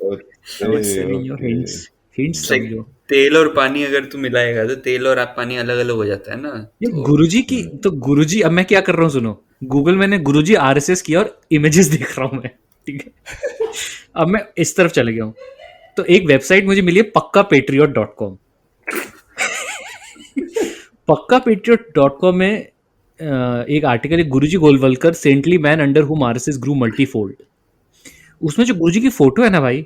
Speaker 3: ओके
Speaker 1: समझ से नहीं हो,
Speaker 3: okay
Speaker 1: hints hints
Speaker 2: It's like
Speaker 1: समझो।
Speaker 2: तेल और पानी अगर तू मिलाएगा तो तेल और पानी अलग अलग हो जाता है ना,
Speaker 1: ये
Speaker 2: तो
Speaker 1: गुरुजी की, तो गुरुजी, अब मैं क्या कर रहा हूँ सुनो, गूगल मैंने गुरुजी आरएसएस किया और इमेजेस देख रहा हूँ मैं, ठीक है। अब मैं इस तरफ चले गया हूँ, तो एक वेबसाइट मुझे मिली है pakkapatriot.com। pakkapatriot.com में एक आर्टिकल है, गुरुजी गोलवलकर सेंटली मैन अंडर हुम आरएसएस ग्रू मल्टीफोल्ड। उसमें जो गुरुजी की फोटो है ना भाई,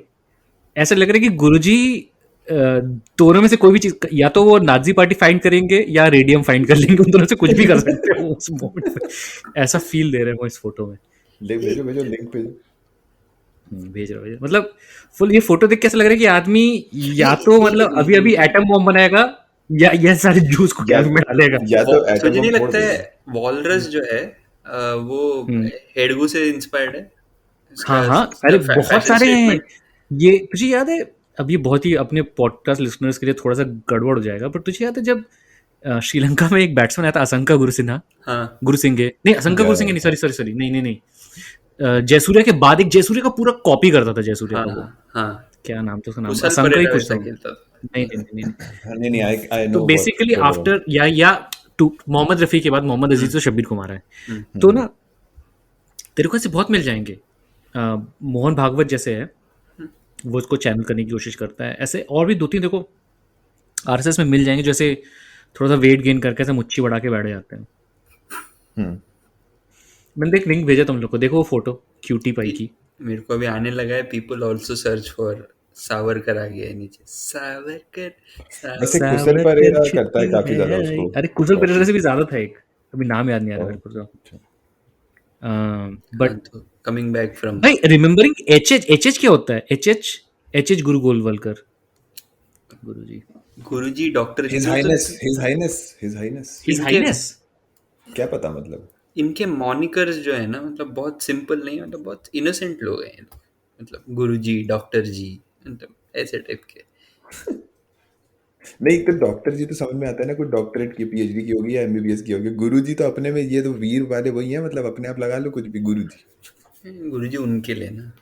Speaker 1: ऐसा लग रहा है कि गुरुजी दोनों में से कोई भी चीज, या तो वो नाजी पार्टी फाइंड करेंगे या रेडियम फाइंड कर लेंगे, उन दोनों से कुछ भी कर सकते हो उस मोमेंट पे। ऐसा फील दे रहे हैं वो इस फोटो में।
Speaker 3: भेजो भेजो लिंक भेजो।
Speaker 1: भेज रहा हूँ, मतलब फुल ये फोटो देख के ऐसा लग रहा है कि आदमी या तो मतलब अभी अभी एटम बॉम्ब बनाएगा या ये सारे जूस को
Speaker 3: या
Speaker 1: कैन में डालेगा।
Speaker 3: या तो
Speaker 2: तुझे
Speaker 3: एटम
Speaker 2: नहीं
Speaker 3: बम फोड़
Speaker 2: लगता है
Speaker 3: देगा।
Speaker 2: वॉलरस जो है वो हेडगू से इंस्पायर्ड है?
Speaker 1: हाँ हाँ, अरे बहुत सारे हैं ये। तुझे याद है, अब ये बहुत ही अपने पॉडकास्ट लिसनर्स के लिए थोड़ा सा गड़बड़ हो जाएगा, पर तुझे याद है जब श्रीलंका में एक बैट्समैन आया था असंका गुरुसिन्हा,
Speaker 2: हाँ
Speaker 1: गुरुसिंगे नहीं, असंका गुरुसिंगे नहीं, सॉरी नहीं, जयसूर्या के बाद एक जयसूर्या का पूरा कॉपी करता था जयसूर्या का, वो
Speaker 2: हाँ,
Speaker 1: क्या नाम था उसका, नाम
Speaker 2: कुशल
Speaker 1: असंका ही
Speaker 2: परेरा
Speaker 1: कुछ
Speaker 2: वैसा
Speaker 1: था।
Speaker 2: खेलता था।
Speaker 1: नहीं,
Speaker 3: नहीं आई
Speaker 1: तो
Speaker 3: नो
Speaker 1: बेसिकली आफ्टर या मोहम्मद रफी के बाद मोहम्मद अजीज तो शब्बीर कुमार है, तो ना तेरे को ऐसे बहुत मिल जाएंगे। मोहन भागवत जैसे है, वो उसको चैनल करने की कोशिश करता है, ऐसे और भी 2-3 देखो आरएसएस में मिल जाएंगे, जैसे थोड़ा सा वेट गेन करके ऐसे मुच्छी बढ़ा के बैठ जाते हैं। मैंने एक लिंक भेजा तुम लोग को, देखो वो फोटो क्यूटी पाई की।
Speaker 2: मेरे को अभी आने लगा है, people also search for Savarkar, आ गया है नीचे सावरकर
Speaker 3: वैसे कुशल परेरा करता है काफी ज्यादा उसको।
Speaker 1: अरे कुशल परेरा से भी ज्यादा था एक, अभी नाम याद नहीं आ रहा मेरे को तो। बट
Speaker 2: कमिंग बैक फ्रॉम
Speaker 1: भाई रिमेम्बरिंग एचएच क्या होता है? एचएच गुरु गोलवलकर गुरुजी,
Speaker 2: गुरुजी डॉक्टर
Speaker 3: हिज हाइनेस क्या पता मतलब।
Speaker 2: इनके मॉनिकर्स जो है ना, मतलब बहुत सिंपल नहीं, मतलब बहुत इनोसेंट लोग हैं ये लोग, मतलब गुरुजी, डॉक्टर जी, मतलब ऐसे टाइप के।
Speaker 3: नहीं तो डॉक्टर जी तो समझ में आता है ना, कोई डॉक्टरेट की पीएचडी की होगी या एमबीबीएस की होगी। गुरुजी तो अपने में ये तो वीर वाले वही हैं, मतलब अपने आप लगा लो कुछ भी गुरुजी।
Speaker 2: गुरुजी उनके लिए ना,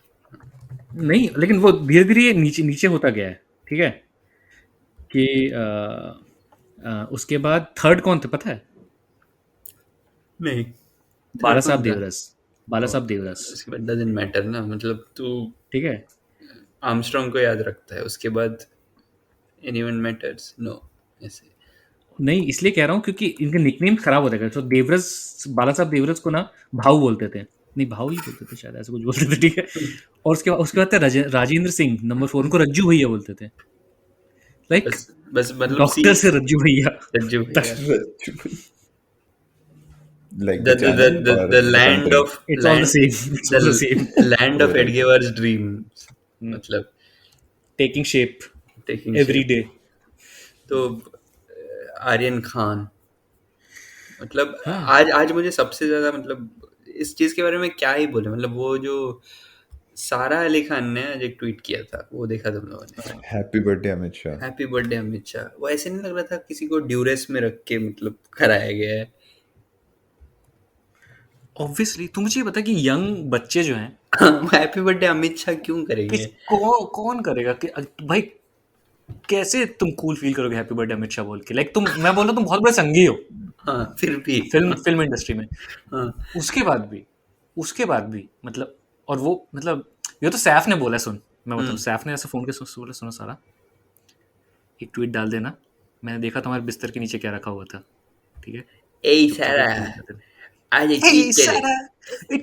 Speaker 1: नहीं लेकिन वो धीरे धीरे नीचे नीचे होता गया है, ठीक है। कि उसके बाद थर्ड कौन थे पता है?
Speaker 2: नहीं
Speaker 1: बाला साहब देवरस, बाला साहब देवरस,
Speaker 2: उसके बाद डजंट मैटर ना, मतलब तू
Speaker 1: ठीक है।
Speaker 2: आर्मस्ट्रॉन्ग को याद रखता है, उसके बाद एनीवन मैटर्स नो, ऐसे
Speaker 1: नहीं इसलिए कह रहा हूँ क्योंकि इनके निकनेम खराब होते गए। तो देवरस, बाला साहब देवरस को ना भाऊ बोलते थे, नहीं भाऊ ही बोलते थे शायद, ऐसे कुछ बोलते थे, ठीक है। और उसके बाद राजेंद्र सिंह नंबर 4, उनको रज्जू भैया बोलते थे, लाइक
Speaker 2: बस मतलब
Speaker 1: डॉक्टर से रज्जू भैया।
Speaker 2: रज्जू भैया,
Speaker 3: like
Speaker 2: the land of
Speaker 1: It's all the same, it's all the same.
Speaker 2: land of Edgeworth's dreams, मतलब
Speaker 1: taking shape
Speaker 2: taking
Speaker 1: every
Speaker 2: shape.
Speaker 1: Day.
Speaker 2: तो आर्यन खान, मतलब आज मुझे सबसे ज्यादा, मतलब इस चीज के बारे में क्या ही बोले, मतलब वो जो सारा अली खान ने आज एक ट्वीट किया था, वो देखा तुम लोगों ने?
Speaker 3: Happy birthday Amit Shah.
Speaker 2: Happy birthday Amit Shah. वो ऐसे नहीं लग रहा था किसी को ड्यूरेस में रख के मतलब कराया गया है?
Speaker 1: ऑब्वियसली तुम मुझे बता कि यंग बच्चे जो हैं
Speaker 2: हैप्पी बर्थडे अमित शाह क्यों करेंगे?
Speaker 1: कौन करेगा कि भाई कैसे तुम कूल फील करोगे हैप्पी बर्थडे अमित शाह बोल के? लाइक तुम, मैं बोल रहा हूँ तुम बहुत बड़े संगी हो
Speaker 2: हाँ, फिर भी
Speaker 1: फिल्म इंडस्ट्री में।
Speaker 2: हाँ,
Speaker 1: उसके बाद भी मतलब, और वो मतलब ये तो सैफ ने बोला, सुन मैं बताऊँ, सैफ ने ऐसे फोन के बोला, सुनो सारा एक ट्वीट डाल देना, मैंने देखा तुम्हारे बिस्तर के नीचे क्या रखा हुआ था, ठीक है।
Speaker 2: ए सारा आज एक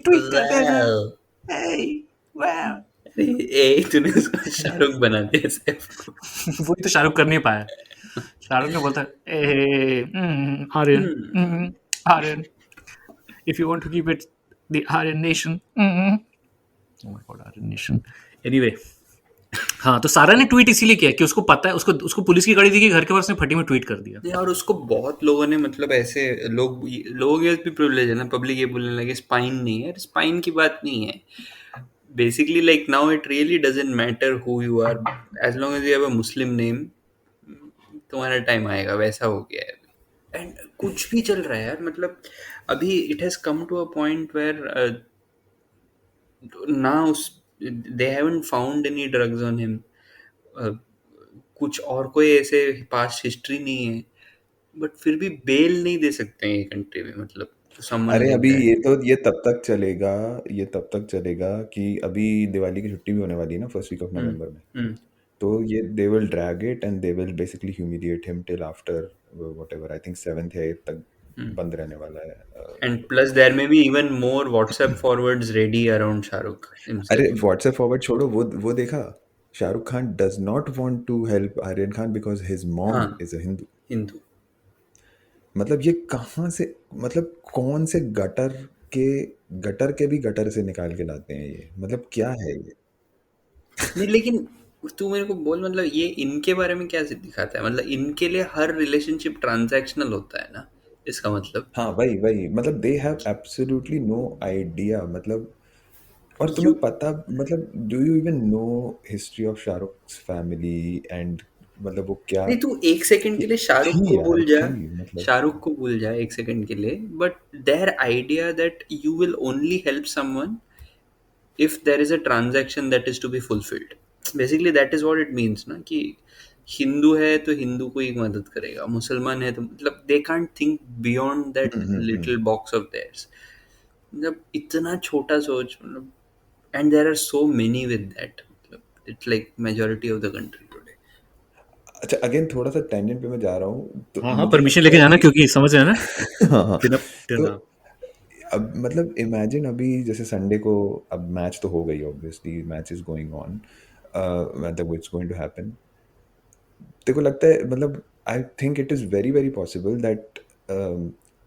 Speaker 2: ट्वीट कर देना। ए तूने उसको शाहरुख बना दिया सैफ को।
Speaker 1: वही तो शाहरुख कर नहीं पाया। शाहरुख ने बोलता Aryan if you want to keep it the Aryan nation, oh my god, Aryan nation, anyway। हाँ, तो सारा ने ट्वीट इसीलिए किया कि उसको पता है, उसको पुलिस की गाड़ी दी कि घर के पास उसने फटी में ट्वीट कर दिया।
Speaker 2: नहीं, और उसको बहुत लोगों ने, मतलब ऐसे लोगों के भी प्रिविलेज है ना, पब्लिक ये बोलने लगे स्पाइन नहीं है, स्पाइन की बात नहीं है। Basically like now it really doesn't matter who you are, as long as you have a Muslim name, तुम्हारा टाइम आएगा, वैसा हो गया है। एंड कुछ भी चल रहा है यार, मतलब अभी it has come to a point where ना उस they haven't found any drugs on him, कुछ और कोई ऐसे पास्ट हिस्ट्री नहीं है, बट फिर भी बेल नहीं दे सकते हैं ये कंट्री में, मतलब समवन
Speaker 3: अरे
Speaker 2: लाइक
Speaker 3: अभी
Speaker 2: दैट।
Speaker 3: ये तब तक चलेगा, ये तब तक चलेगा कि अभी दिवाली की छुट्टी भी होने वाली है ना, फर्स्ट वीक ऑफ नवंबर में।
Speaker 2: हम्म
Speaker 3: तो ये they will drag it and they will basically humiliate him till after whatever, I think 7th या 8th तक बंद रहने वाला है।
Speaker 2: And plus there may be even more WhatsApp forwards ready around Shahrukh
Speaker 3: अरे
Speaker 2: हिमसेल्फ।
Speaker 3: व्हाट्सएप फॉरवर्ड छोड़ो, वो देखा, Shahrukh Khan does not want to help Aryan Khan because his mom
Speaker 2: हाँ,
Speaker 3: इज अ हिंदू।
Speaker 2: हिंदू।
Speaker 3: मतलब ये कहाँ से, मतलब कौन से गटर के भी गटर से निकाल के लाते हैं ये, मतलब क्या है ये?
Speaker 2: नहीं लेकिन तू मेरे को बोल, मतलब ये इनके बारे में क्या दिखाता है, मतलब इनके लिए हर रिलेशनशिप ट्रांजैक्शनल होता है ना, इसका मतलब।
Speaker 3: हाँ वही मतलब they have absolutely no idea, मतलब और
Speaker 2: यू
Speaker 3: तुम्हें पता, मतलब do you even know history of Shahrukh family and मतलब वो क्या
Speaker 2: नहीं, तू एक सेकंड के लिए शाहरुख
Speaker 3: थी
Speaker 2: को
Speaker 3: यार,
Speaker 2: भूल जा,
Speaker 3: थी मतलब।
Speaker 2: शाहरुख को भूल जा एक सेकंड के लिए, but their idea that you will only help someone if there is a transaction that is to be fulfilled, basically that is what it means ना, कि हिंदू है तो हिंदू को ही मदद करेगा, मुसलमान है तो, मतलब they can't think beyond that little box of theirs, मतलब इतना छोटा सोच, मतलब and there are so many with that, मतलब it's like majority of the country today.
Speaker 3: अच्छा अगेन थोड़ा सा टेंजेंट पे मैं जा रहा हूँ, तो
Speaker 1: हाँ हाँ,
Speaker 3: मुझे
Speaker 1: परमिशन
Speaker 3: लगता
Speaker 1: लेके
Speaker 3: है
Speaker 1: जाना,
Speaker 3: कि
Speaker 1: क्योंकि समझ रहे हैं ना,
Speaker 3: हाँ हाँ,
Speaker 1: टिन अप टिन
Speaker 3: तो
Speaker 1: अप।
Speaker 3: अब मतलब इमेजिन अभी जैसे संडे को, अब मैच तो हो गई obviously, match is going on, मतलब इट्स गोइंग टू हैपन। तेरे को लगता है, मतलब I think it is very very possible that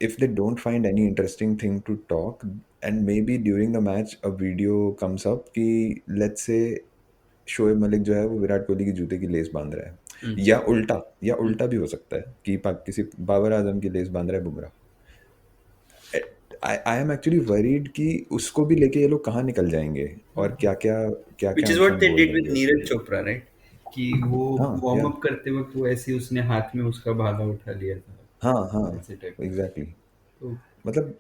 Speaker 3: if they don't find any interesting thing to talk and may be during the match a video comes up कि let's say Shoaib Malik जो है वो विराट कोहली की जूते की लेस बांध रहा है, या उल्टा भी हो सकता है कि किसी बाबर आजम की लेस बांध रहा है Bumrah. I am actually worried कि उसको भी लेके ये लोग कहाँ निकल जाएंगे और क्या क्या क्या
Speaker 2: विच
Speaker 3: क्या
Speaker 2: इज व्हाट
Speaker 3: इंसान
Speaker 2: दे
Speaker 3: बोल
Speaker 2: डिड विद
Speaker 3: देंगे उस
Speaker 2: नीरज
Speaker 3: वीडियो में।
Speaker 2: चोपड़ा, राइट, कि वो
Speaker 3: हाँ
Speaker 2: वार्म
Speaker 3: या
Speaker 2: अप करते वक्त वो ऐसे ही उसने हाथ में उसका भाला उठा लिया था,
Speaker 3: हाँ हाँ
Speaker 2: ऐसे टाइप।
Speaker 3: एग्जैक्टली।
Speaker 2: तो
Speaker 3: मतलब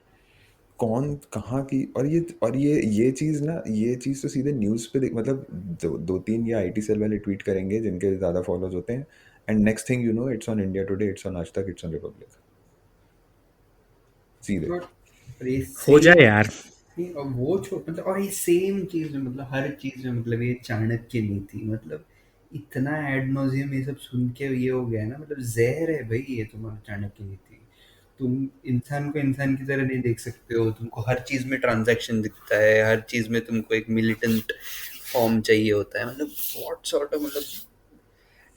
Speaker 3: कौन कहाँ की, और ये चीज़ ना, ये चीज़ तो सीधे न्यूज़ पे मतलब दो तीन या आईटी सेल वाले ट्वीट करेंगे जिनके ज़्यादा फॉलोअर्स होते हैं, and next thing you know it's on India today, it's on आज तक, इट्स ऑन रिपब्लिक, सीधे।
Speaker 2: और ये
Speaker 1: हो
Speaker 2: सेम,
Speaker 1: जाए यार।
Speaker 2: और वो मतलब, और ये सेम चीज में, मतलब हर चीज में, मतलब ये चाणक्य नीति, मतलब इतना एड नॉजियम ये सब सुन के ये हो गया है ना, मतलब जहर है भाई ये तुम्हारा चाणक्य नीति। तुम इंसान को इंसान की तरह नहीं देख सकते हो, तुमको हर चीज में ट्रांजैक्शन दिखता है, हर चीज में तुमको एक मिलिटेंट फॉर्म चाहिए होता है, मतलब व्हाट सॉर्ट ऑफ, मतलब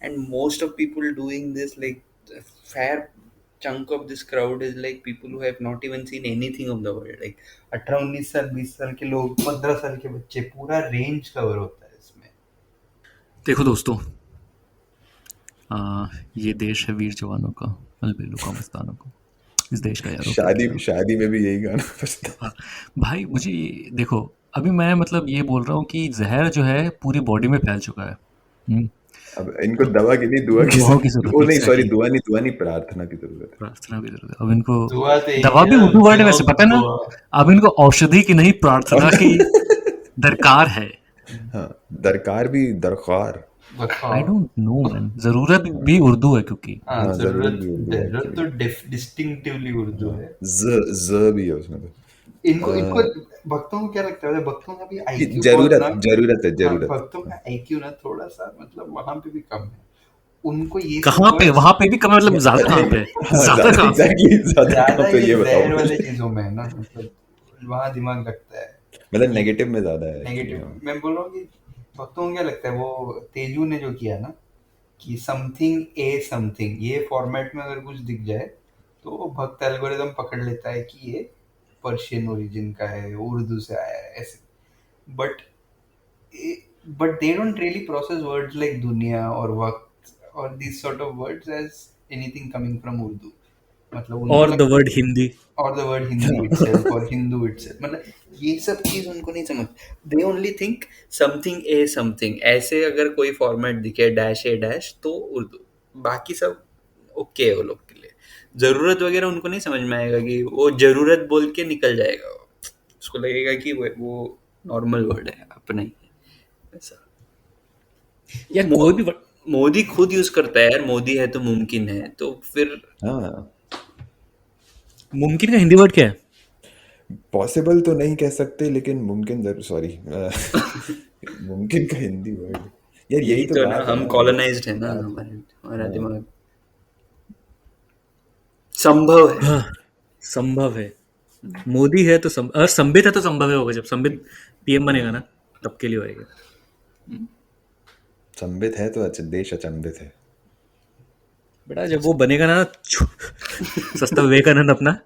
Speaker 2: and most of people doing this, like a fair chunk of this crowd is like people who have not even seen anything of the world, like 18 19 साल 20 साल के लोग, 15 साल के बच्चे, पूरा रेंज कवर होता है इसमें।
Speaker 1: देखो दोस्तों, ये देश है वीर जवानों का, अलबेलुका मस्तानों का। इस देश का यारो क्या
Speaker 3: शादी
Speaker 1: कहना।
Speaker 3: शादी में भी यही गाना बजता
Speaker 1: हाँ, भाई मुझे देखो, अभी मैं मतलब ये बोल रहा हूँ कि जहर जो है पूरी बॉडी में फैल चुका है।
Speaker 3: अब इनको
Speaker 1: तो
Speaker 3: दवा की नहीं, दुआ की
Speaker 1: दुआओं की जरूरत
Speaker 3: ओ
Speaker 1: है,
Speaker 3: नहीं सॉरी,
Speaker 1: एग्जैक्टली।
Speaker 3: दुआ नहीं, प्रार्थना की जरूरत है।
Speaker 1: प्रार्थना की जरूरत है अब इनको।
Speaker 2: दुआ तो एक
Speaker 1: दवा
Speaker 2: ही
Speaker 1: भी
Speaker 2: है,
Speaker 1: उर्दू वर्ड है वैसे,
Speaker 2: विनोद
Speaker 1: पता है ना।
Speaker 2: दुआ।
Speaker 1: अब इनको औषधि की नहीं,
Speaker 3: और
Speaker 1: प्रार्थना की दरकार है।
Speaker 3: हाँ, दरकार भी दरकार।
Speaker 1: आई
Speaker 2: बखाओ।
Speaker 1: डोंट नो मैन, जरूरत भी उर्दू है क्योंकि।
Speaker 2: हाँ,
Speaker 3: हाँ जरूरत
Speaker 2: जरूरत
Speaker 3: भी उर्दू है
Speaker 2: जरूरत
Speaker 3: एक्चुअली।
Speaker 2: तो डिस्टिंक्टिवली उर्दू
Speaker 3: हाँ,
Speaker 2: है।
Speaker 3: ज भी है उसमें तो।
Speaker 2: इनको इनको भक्तों को क्या लगता है, भक्तों का भी
Speaker 3: कि
Speaker 2: आईक्यू बहुत
Speaker 3: जरूरत
Speaker 2: ना,
Speaker 3: जरूरत है,
Speaker 2: हाँ,
Speaker 3: जरूरत।
Speaker 2: भक्तों का आईक्यू ना थोड़ा सा, मतलब वहां पे भी कम है, उनको ये सब
Speaker 1: कहाँ पे,
Speaker 2: वर्ड्स
Speaker 1: वहां पे भी कम, मतलब ज्यादा कहाँ पे,
Speaker 3: हाँ
Speaker 1: ज्यादा
Speaker 3: ज्यादा
Speaker 1: कहाँ पे।
Speaker 3: एग्जैक्टली, ज्यादा
Speaker 2: ज्यादा
Speaker 3: कहाँ पे
Speaker 2: ये
Speaker 3: ये बताओ
Speaker 2: जहर वाले
Speaker 3: मुझे।
Speaker 2: चीजों में है ना, मतलब वहां दिमाग लगता है।
Speaker 3: मतलब
Speaker 2: ये
Speaker 3: नेगेटिव में ज्यादा है एक्चुअली।
Speaker 2: नेगेटिव,
Speaker 3: हाँ
Speaker 2: मैं बोल रहा हूँ कि भक्तों को क्या लगता है, वो तेजू ने जो किया ना, कि समथिंग ए समथिंग, ये फॉर्मेट में अगर कुछ दिख जाए तो भक्त एल्गोरिदम पकड़ लेता है कि ये पर्शियन ओरिजिन का है, उर्दू से आया है, ऐसे। But they don't really process words like दुनिया और वक्त और these sort of words as anything coming from Urdu, मतलब उनको
Speaker 1: और द
Speaker 2: लगता,
Speaker 1: वर्ड हिंदी।
Speaker 2: और द वर्ड हिंदी itself और हिंदू itself, मतलब ये सब चीज उनको नहीं समझ। they only think something a something, ऐसे अगर कोई फॉर्मेट दिखे डैश ए डैश तो उर्दू, बाकी सब ओके है वो लोग के लिए। जरूरत वगैरह उनको नहीं समझ में आएगा, कि वो जरूरत बोल के निकल जाएगा, उसको लगेगा कि वो नॉर्मल वर्ड है, अपना ही है, ऐसा।
Speaker 1: यार
Speaker 2: मो-
Speaker 1: कोई भी
Speaker 2: मोदी खुद यूज करता है यार, मोदी है तो मुमकिन है, तो फिर
Speaker 3: हाँ,
Speaker 1: मुमकिन का हिंदी वर्ड क्या है?
Speaker 3: पॉसिबल तो नहीं कह सकते, लेकिन मुमकिन जरूर, सॉरी मुमकिन का हिंदी वर्ड, यार यही
Speaker 2: यही
Speaker 3: तो
Speaker 2: तो ना,
Speaker 3: बात है
Speaker 2: हम
Speaker 3: ना,
Speaker 2: कॉलोनाइज्ड है ना,
Speaker 3: बात।
Speaker 2: हमारा
Speaker 3: हाँ,
Speaker 2: दिमाग संभव है।
Speaker 1: हाँ, संभव है। मोदी है तो और संबित है तो संभव है होगा, जब संबित पीएम बनेगा ना तब के लिए होएगा।
Speaker 3: संबित है तो देश अचंभित है।
Speaker 1: बेटा जब वो बनेगा ना सस्ता विवेकानंद अपना,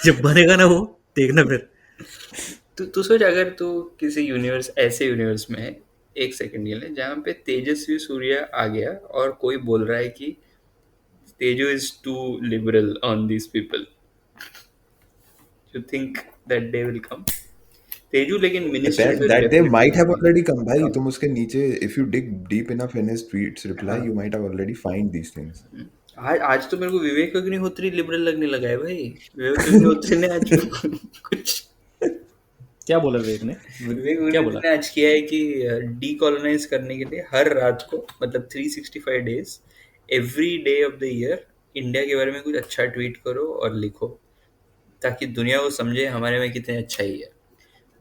Speaker 1: जब बनेगा ना वो, देखना फिर।
Speaker 2: तू सोच, अगर तू किसी यूनिवर्स, ऐसे यूनिवर्स में है, एक सेकंड के लिए, जहाँ पे तेजस्वी सूर्या आ गया और कोई बोल रहा है कि Teju is too liberal on these people, you think that they will come? Teju लेकिन मिनिस्टर फिर
Speaker 3: That they
Speaker 2: definitely
Speaker 3: might have
Speaker 2: बनेगा।
Speaker 3: already come, भाई
Speaker 2: कम।
Speaker 3: तुम उसके नीचे, if you dig deep enough in his tweets reply,
Speaker 2: हाँ।
Speaker 3: you might have already find these things.
Speaker 2: आज तो मेरे को विवेक अग्निहोत्री लिबरल लगने लगा है भाई। विवेक अग्निहोत्री ने आज कुछ
Speaker 1: क्या बोला विवेक ने?
Speaker 2: विवेक
Speaker 1: क्या
Speaker 2: अग्निहोत्री
Speaker 1: बोला?
Speaker 2: ने आज किया है कि डीकॉलोनाइज करने के लिए हर रात को, मतलब 365 days, every day of the year, India के बारे में कुछ अच्छा ट्वीट करो और लिखो, ताकि दुनिया को समझे हमारे में कितने अच्छाई है,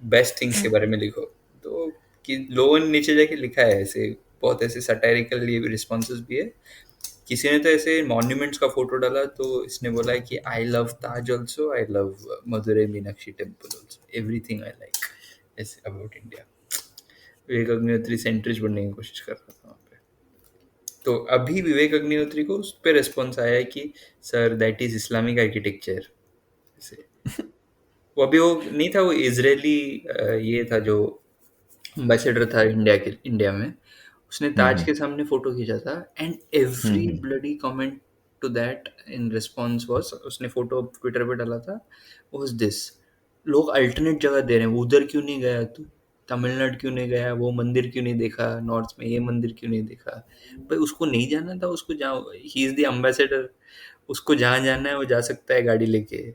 Speaker 2: बेस्ट थिंग्स के बारे में लिखो। तो कि लोगों ने नीचे जाके लिखा है ऐसे, बहुत ऐसे सटायरिकल ये रिस्पॉन्सेस भी है। किसी ने तो ऐसे मॉन्यूमेंट्स का फोटो डाला, तो इसने बोला है कि I love Taj also, I love Madurai Meenakshi temple also, everything I like ऐसे about India. Vivek Agnihotri centrist बनने की कोशिश कर रहा था वहाँ पे। तो अभी विवेक अग्निहोत्री को उस पर रिस्पॉन्स आया है कि sir that is Islamic architecture ऐसे। वो अभी वो नहीं था, वो इजरायली ये था जो एम्बेसडर था इंडिया में, उसने ताज के सामने फोटो खींचा था, and every bloody comment to that in response was, उसने फोटो ट्विटर पे डाला था, वाज दिस, लोग अल्टरनेट जगह दे रहे हैं, उधर क्यों नहीं गया तू, तमिलनाडु क्यों नहीं गया, वो मंदिर क्यों नहीं देखा, नॉर्थ में ये मंदिर क्यों नहीं देखा। भाई उसको नहीं जाना था, उसको जहाँ, ही इज द एम्बेसडर, उसको जहाँ जाना है वो जा सकता है गाड़ी लेके,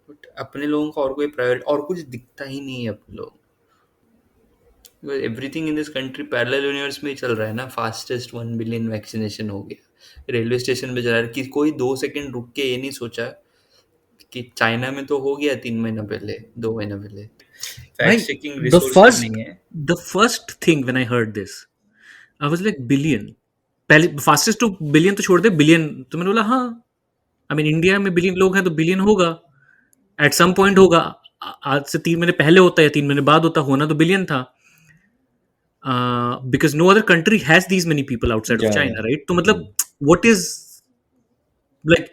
Speaker 2: बट अपने लोगों का और कोई प्रायोरिटी और कुछ दिखता ही नहीं है अपने लोग। Everything in this country parallel universe में ही चल रहा है ना। फास्टेस्ट 1 बिलियन वैक्सीनेशन हो गया, रेलवे स्टेशन पे जा रहा है, कि कोई 2 सेकंड रुक के ये नहीं सोचा कि चाइना में तो हो गया 3 महीना पहले, 2 महीना पहले।
Speaker 1: भाई
Speaker 2: फैक्ट चेकिंग रिसोर्सेज नहीं है।
Speaker 1: The first thing when I heard this, I was like billion, पहले फास्टेस्ट टू बिलियन तो छोड़ दे, बिलियन तो मैंने बोला हाँ, आई मीन इंडिया में बिलियन लोग हैं तो बिलियन होगा, एट सम पॉइंट होगा। आज से 3 महीने पहले होता है या 3 महीने बाद होता, होना तो बिलियन था, because no other country has these many people outside of
Speaker 3: Yeah,
Speaker 1: China,
Speaker 3: yeah.
Speaker 1: Right? तो मतलब व्हाट इज लाइक,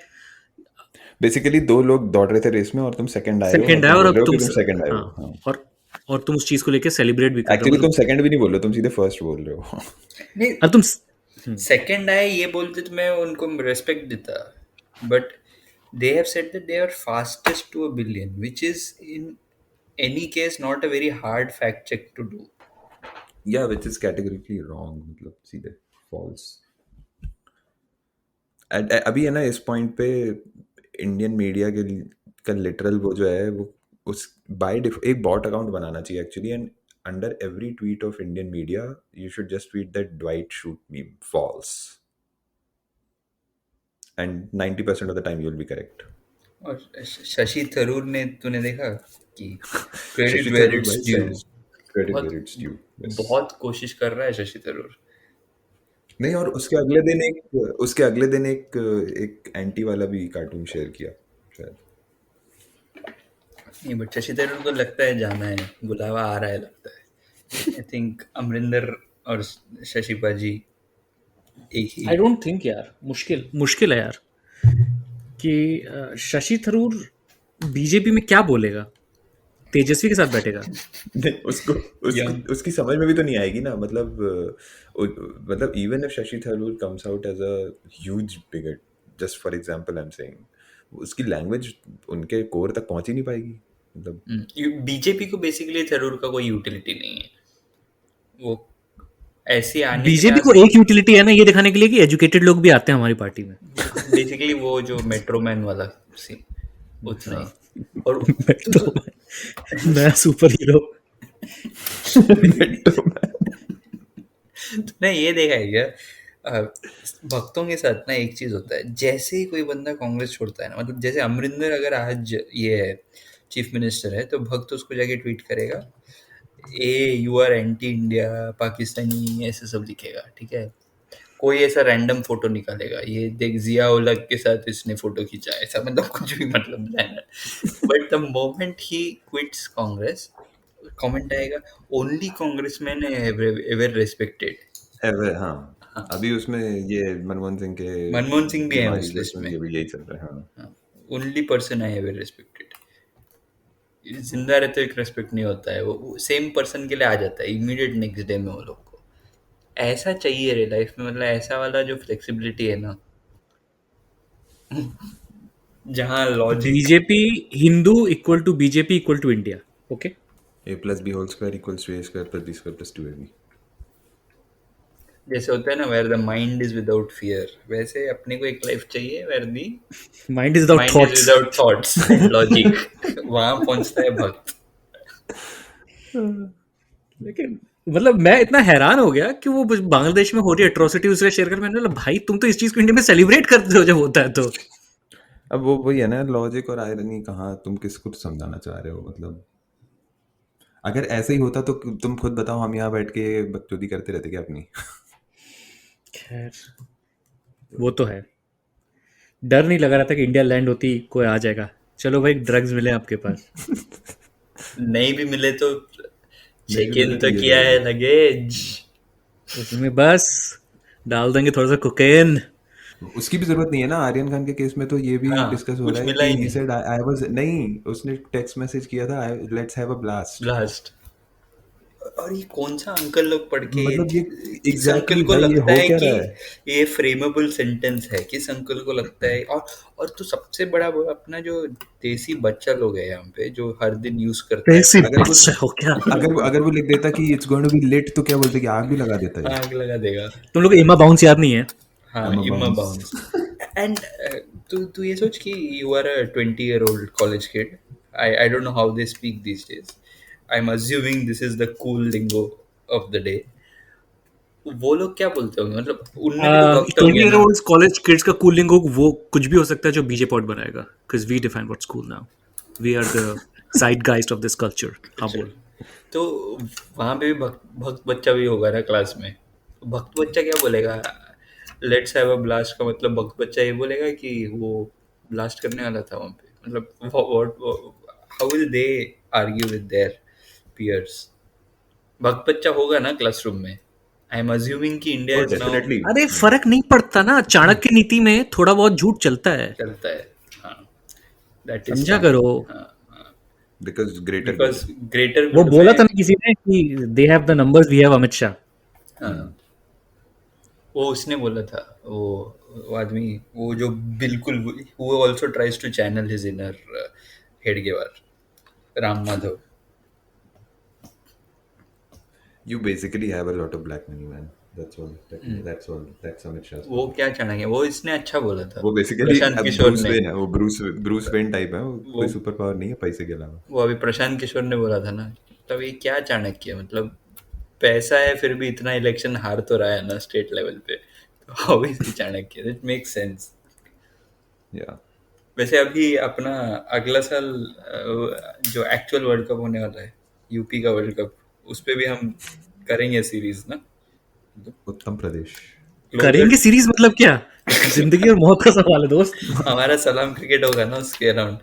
Speaker 3: बेसिकली दो लोग दौड़ रहे थे रेस में और तुम सेकंड आए हो, और
Speaker 1: सेकंड है
Speaker 3: तुम
Speaker 1: और
Speaker 3: बोल
Speaker 1: अब
Speaker 3: रहे हो
Speaker 1: तुम
Speaker 3: कि तुम सेकंड आए हो।
Speaker 1: हाँ,
Speaker 3: हाँ,
Speaker 1: और तुम उस चीज को लेके सेलिब्रेट भी कर रहे हो,
Speaker 3: एक्चुअली तुम
Speaker 1: मतलब
Speaker 3: सेकंड भी नहीं बोल रहे हो, तुम सीधे फर्स्ट बोल रहे हो।
Speaker 2: नहीं,
Speaker 1: और तुम
Speaker 2: सेकंड आए ये बोलते तो मैं उनको रेस्पेक्ट देता, but they have said that they are fastest to a billion, which is in any case not a very hard fact check to do.
Speaker 3: या विच इज कैटेगरिकली रॉन्ग, मतलब सीधे फॉल्स। अभी है ना इस पॉइंट पे Indian media के का लिटरल वो जो है वो उस एक बॉट अकाउंट बनाना चाहिए actually, and under every tweet of Indian media you should just tweet that Dwight Schrute meme false, and 90% of the time you will be correct.
Speaker 2: और शशि थरूर ने तूने देखा कि credit
Speaker 3: Shashi
Speaker 2: where
Speaker 3: Tharoor
Speaker 2: it's
Speaker 3: भाई
Speaker 2: ड्यू,
Speaker 3: credit
Speaker 2: बहुत
Speaker 3: where it's due. Yes.
Speaker 2: बहुत कोशिश कर रहा है शशि थरूर।
Speaker 3: नहीं, और उसके अगले दिन एक एंटी वाला भी कार्टून शेयर किया शायद।
Speaker 2: नहीं, बट शशि थरूर को लगता है जाना है, बुलावा आ रहा है लगता है। आई थिंक अमरिंदर और शशि पाजी एक ही।
Speaker 1: आई डोंट थिंक यार, मुश्किल है यार कि शशि थरूर बीजेपी में क्या बोलेगा, तेजस्वी के साथ बैठेगा।
Speaker 3: नहीं, उसकी समझ में भी तो नहीं आएगी ना, मतलब even if Shashi Tharoor comes out as a huge bigot, just for example I am saying, उसकी लैंग्वेज उनके कोर तक पहुंच ही नहीं पाएगी, मतलब
Speaker 2: बीजेपी को बेसिकली थरूर का कोई यूटिलिटी नहीं है। वो ऐसे आने के लिए
Speaker 1: बीजेपी को एक यूटिलिटी है ना ये दिखाने के लिए कि एजुकेटेड लोग भी आते हैं हमारी पार्टी में।
Speaker 2: बेसिकली वो जो मेट्रो मैन वाला सीन उतना ही। और
Speaker 1: तो मैं सुपर हीरो।
Speaker 2: नहीं, ये देखा है क्या, भक्तों के साथ ना एक चीज होता है, जैसे ही कोई बंदा कांग्रेस छोड़ता है ना, मतलब जैसे अमरिंदर अगर आज ये है चीफ मिनिस्टर है, तो भक्त उसको जाके ट्वीट करेगा, ए you are anti India Pakistani, ऐसे सब लिखेगा, ठीक है। कोई ऐसा रैंडम फोटो निकालेगा, ये देख जिया उलग के साथ इसने फोटो खींचा, ऐसा मतलब कुछ भी मतलब but the moment he quits Congress, comment आएगा, ओनली कांग्रेसमैन एवर रेस्पेक्टेड।
Speaker 3: हाँ, अभी उसमें ये मनमोहन सिंह
Speaker 2: भी है
Speaker 3: बीमारी
Speaker 2: उस
Speaker 3: के
Speaker 2: लिस्ट
Speaker 3: उसमें
Speaker 2: में।
Speaker 3: ये भी यही चल रहा है। हाँ,
Speaker 2: only person I ever respected. जिंदा रहते एक रेस्पेक्ट नहीं होता है, वो सेम पर्सन के लिए आ जाता है इमीडिएट नेक्स्ट डे में वो लोग को। ऐसा चाहिए रे लाइफ में, मतलब ऐसा वाला जो फ्लेक्सिबिलिटी है ना, जहाँ logic
Speaker 1: BJP Hindu equal to BJP equal to India. Okay,
Speaker 3: a+b² equals to a² plus b² plus 2ab।
Speaker 2: जैसे होता है ना, where the mind is without fear, वैसे अपने को एक लाइफ चाहिए where the
Speaker 1: mind is without
Speaker 2: mind is
Speaker 1: thoughts.
Speaker 2: Without thoughts and logic. वहां पहुंचता है भक्त।
Speaker 1: लेकिन मतलब मैं इतना हैरान हो गया कि वो बांग्लादेश में हो रही एट्रोसिटी उसका शेयर कर, मैंने बोला भाई तुम तो इस चीज को इंडिया में सेलिब्रेट करते हो जब होता है तो।
Speaker 3: अब वो वही है ना, लॉजिक और आयरनी, कहाँ तुम किसको समझाना चाह रहे हो। मतलब अगर ऐसे ही होता तो तुम खुद बताओ, हम यहाँ बैठ के बकचोदी करते रहते क्या अपनी।
Speaker 1: खैर वो तो है, डर नहीं लगा रहा था कि इंडिया लैंड होती कोई आ जाएगा, चलो भाई ड्रग्स मिले आपके पास।
Speaker 2: नहीं भी मिले तो चेक इन
Speaker 3: मिले
Speaker 2: तो
Speaker 3: तो ये
Speaker 2: किया है
Speaker 3: रहेगा।
Speaker 2: लगेज।
Speaker 1: उसमें बस डाल देंगे थोड़ा सा कोकेन।
Speaker 3: उसकी भी जरूरत नहीं है ना। आर्यन खान के केस में तो ये भी
Speaker 2: हाँ,
Speaker 3: डिस्कस हो
Speaker 2: कुछ
Speaker 3: रहा है
Speaker 2: मिला
Speaker 3: कि
Speaker 2: ही
Speaker 3: ही
Speaker 2: नहीं।
Speaker 3: सेड आई वाज, नहीं, उसने टेक्स्ट मैसेज किया था, let's have a blast.
Speaker 2: Last. और ये कौन सा अंकल लोग पढ़ के
Speaker 3: मतलब ये
Speaker 2: इस अंकल
Speaker 3: एग्जैक्टली
Speaker 2: को
Speaker 3: भाई, ये
Speaker 2: लगता
Speaker 3: हो
Speaker 2: है
Speaker 3: क्या
Speaker 2: कि
Speaker 3: रहा है।
Speaker 2: ये फ्रेमेबल सेंटेंस है, किस अंकल को लगता है। और तो सबसे बड़ा वो अपना जो देसी बच्चा लोग है यहाँ पे, जो हर दिन यूज करता है
Speaker 1: कैसी
Speaker 3: अगर वो
Speaker 1: बच्चा हो क्या?
Speaker 3: अगर वो लिख देता कि it's going to be lit, तो क्या बोलते कि आग भी लगा देता है।
Speaker 2: आग लगा देगा।
Speaker 1: तुम लोग एमा बाउंस याद नहीं है?
Speaker 2: हाँ,
Speaker 3: Emma
Speaker 2: Emma
Speaker 3: Bounce।
Speaker 2: Bounce. And तू ये सोच कि you are a 20-year-old college kid. I don't know how they speak this days. I am assuming this is the cool lingo of the day. वो लोग क्या बोलते होंगे, मतलब उनमें भी तो भक्त
Speaker 1: 20
Speaker 2: होंगे
Speaker 1: year
Speaker 2: ना।
Speaker 1: olds कॉलेज किड्स का कूलिंग हो वो कुछ भी हो सकता है जो बीजे पॉट बनाएगा, because we define what's cool now, we are the zeitgeist of this culture. हाँ बोल।
Speaker 2: तो वहां पे भी भक्त बच्चा भी होगा ना क्लास में। भक्त बच्चा क्या बोलेगा? लेट्स हैव अ ब्लास्ट का मतलब भक्त बच्चा ये बोलेगा कि वो ब्लास्ट करने वाला था वहां पे। मतलब how will they argue with their piers? भक्त बच्चा होगा ना क्लासरूम में। आई एम अज्यूमिंग कि इंडिया
Speaker 3: और
Speaker 2: इज नाउ
Speaker 3: डेफिनेटली
Speaker 1: अरे फर्क नहीं पड़ता ना, चाणक्य नीति में थोड़ा बहुत झूठ चलता है,
Speaker 2: चलता है। हाँ, दैट इज
Speaker 1: समझा करो।
Speaker 3: बिकॉज ग्रेटर
Speaker 2: बिकॉज ग्रेटर
Speaker 1: वो बोला था ना किसी ने कि they have the numbers, we have Amit Shah.
Speaker 2: हाँ, वो उसने बोला था, वो आदमी, वो जो बिल्कुल, वो also tries to channel his inner Hedgewar, Ram Madhav.
Speaker 3: you basically have a lot of black money, man. That's all. That's Amit Shah's
Speaker 2: वो
Speaker 3: problem.
Speaker 2: क्या चाणक्य, वो इसने अच्छा बोला था।
Speaker 3: वो बेसिकली
Speaker 2: प्रशांत किशोर
Speaker 3: ब्रूस
Speaker 2: ने,
Speaker 3: वेन है। वो ब्रूस वेन टाइप है। वो कोई सुपर पावर नहीं है पैसे के अलावा।
Speaker 2: वो अभी प्रशांत किशोर ने बोला था ना, तब ये क्या चाणक्य, मतलब पैसा है फिर भी इतना इलेक्शन हार तो रहा है ना स्टेट लेवल पे, तो how is he Chanakya? It makes sense.
Speaker 3: या
Speaker 2: वैसे अभी अपना अगला साल जो एक्चुअल वर्ल्ड कप होने वाला है, यूपी का वर्ल्ड कप, उस पे भी हम करेंगे सीरीज ना।
Speaker 3: उत्तम प्रदेश।
Speaker 1: करेंगे सीरीज मतलब क्या? जिंदगी और मौत का सवाल है दोस्त।
Speaker 2: हमारा सलाम क्रिकेट होगा ना उसके अराउंड।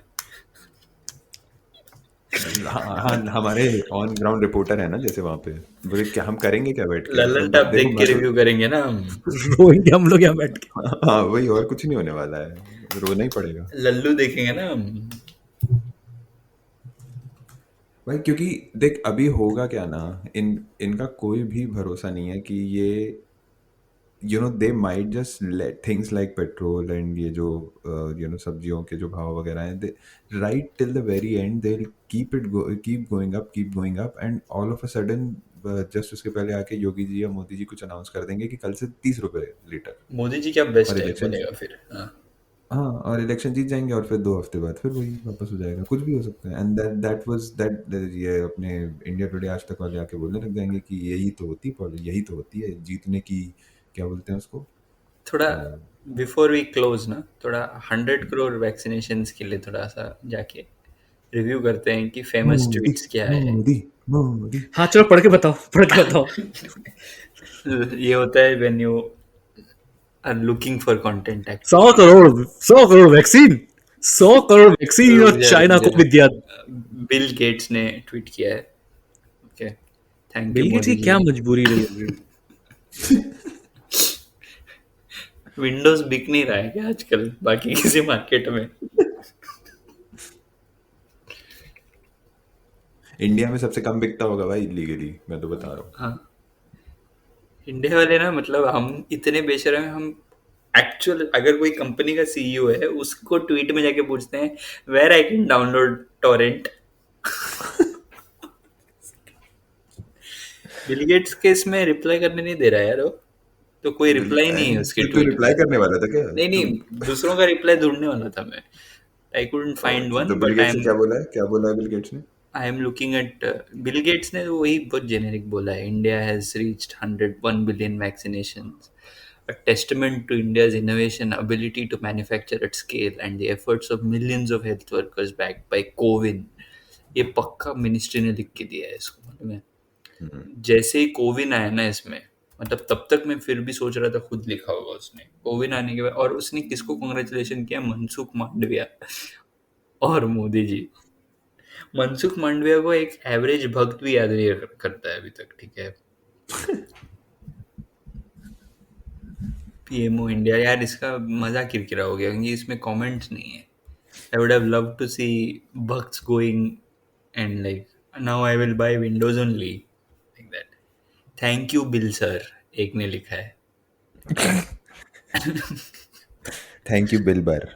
Speaker 3: हाँ, हमारे ऑन ग्राउंड रिपोर्टर है ना, जैसे वहाँ पे बोले क्या हम करेंगे क्या बैठ के।
Speaker 2: ललन टॉप देख के रिव्यू करेंगे ना हम।
Speaker 1: रोएंगे हम लोग यहाँ बैठ के।
Speaker 3: हाँ वही, और कुछ नहीं होने वाला है, रोना ही पड़ेगा
Speaker 2: लल्लू देखेंगे ना हम।
Speaker 3: भाई। क्योंकि देख अभी होगा क्या ना, इनका कोई भी भरोसा नहीं है कि ये they might just let things like petrol and ये जो सब्जियों के जो भाव वगैरह हैं, they right till the very end they keep going up and all of a sudden just उसके पहले आके योगी जी या मोदी जी कुछ अनाउंस कर देंगे कि कल से 30 रुपए लीटर।
Speaker 2: मोदी जी क्या बेस्ट
Speaker 3: और
Speaker 2: है
Speaker 3: इलेक्शन
Speaker 2: बोलेगा फिर। हाँ
Speaker 3: हाँ, और इलेक्शन जीत जाएंगे और फिर 2 हफ्ते बाद फिर वही वापस हो जाएगा, कुछ भी हो सकता है। एंड दैट वाज दैट ये अपने इंडिया टुडे आज तक वाले आके बोलने लग जाएंगे कि यही तो होती है जीतने की, क्या बोलते हैं उसको,
Speaker 2: थोड़ा बिफोर वी क्लोज ना, थोड़ा 100 करोड़ वैक्सीनेशन के लिए थोड़ा सा जाके रिव्यू करते हैं कि फेमस
Speaker 3: मोदी
Speaker 2: ट्वीट्स क्या है।
Speaker 3: मोदी।
Speaker 1: हाँ चलो पढ़ के बताओ।
Speaker 2: ये होता है when you are looking for content
Speaker 1: 100 crore vaccine 100 crore vaccine और चाइना को भी दिया।
Speaker 2: बिल गेट्स ने ट्वीट किया है। Okay thank you
Speaker 1: Bill Gates की
Speaker 2: मोदी
Speaker 1: क्या
Speaker 2: जी।
Speaker 1: मजबूरी रही होगी?
Speaker 2: विंडोज बिक नहीं रहा है क्या आजकल बाकी किसी मार्केट में?
Speaker 3: इंडिया में सबसे कम बिकता होगा भाई इलीगली, मैं तो बता रहा हूँ।
Speaker 2: हाँ इंडिया वाले ना, मतलब हम इतने बेशर्म हैं, हम एक्चुअल अगर कोई कंपनी का सीईओ है उसको ट्वीट में जाके पूछते हैं where I can download torrent. Bill Gates के इसमें रिप्लाई करने नहीं दे रहा है यार वो, तो कोई रिप्लाई नहीं है उसके
Speaker 3: तो तू
Speaker 2: ट्वीट
Speaker 3: रिप्लाई
Speaker 2: में।
Speaker 3: करने वाला था क्या?
Speaker 2: नहीं दूसरों का रिप्लाई ढूंढने वाला था मैं। आई कुडंट फाइंड
Speaker 3: तो
Speaker 2: वन
Speaker 3: बिल
Speaker 2: बट
Speaker 3: गेट्स ने क्या बोला है बिल गेट्स ने?
Speaker 2: I am looking at bill Gates ने वही बहुत जेनेरिक बोला है, India has reached 101 billion vaccinations, a testament to India's innovation, ability to manufacture at scale, and the efforts of millions of health workers backed by CoWIN. ये पक्का ministry ने लिख के दिया है इसको, मालूम है? जैसे ही कोविन आया ना इसमें, मतलब तब तक मैं फिर भी सोच रहा था खुद लिखा होगा उसने, कोविन आने के बाद। और उसने किसको कांग्रेचुलेशन किया? मनसुख मांडविया और मोदी जी। मनसुख मांडविया को एक एवरेज भक्त भी याद नहीं करता है अभी तक, ठीक है? पीएमओ इंडिया यार, इसका मजा किरकिरा हो गया क्योंकि इसमें कमेंट्स नहीं है। I would have loved to see bhakts going and like now I will buy Windows only like that. Thank you Bill sir, एक ने लिखा है।
Speaker 3: थैंक यू बिल बर।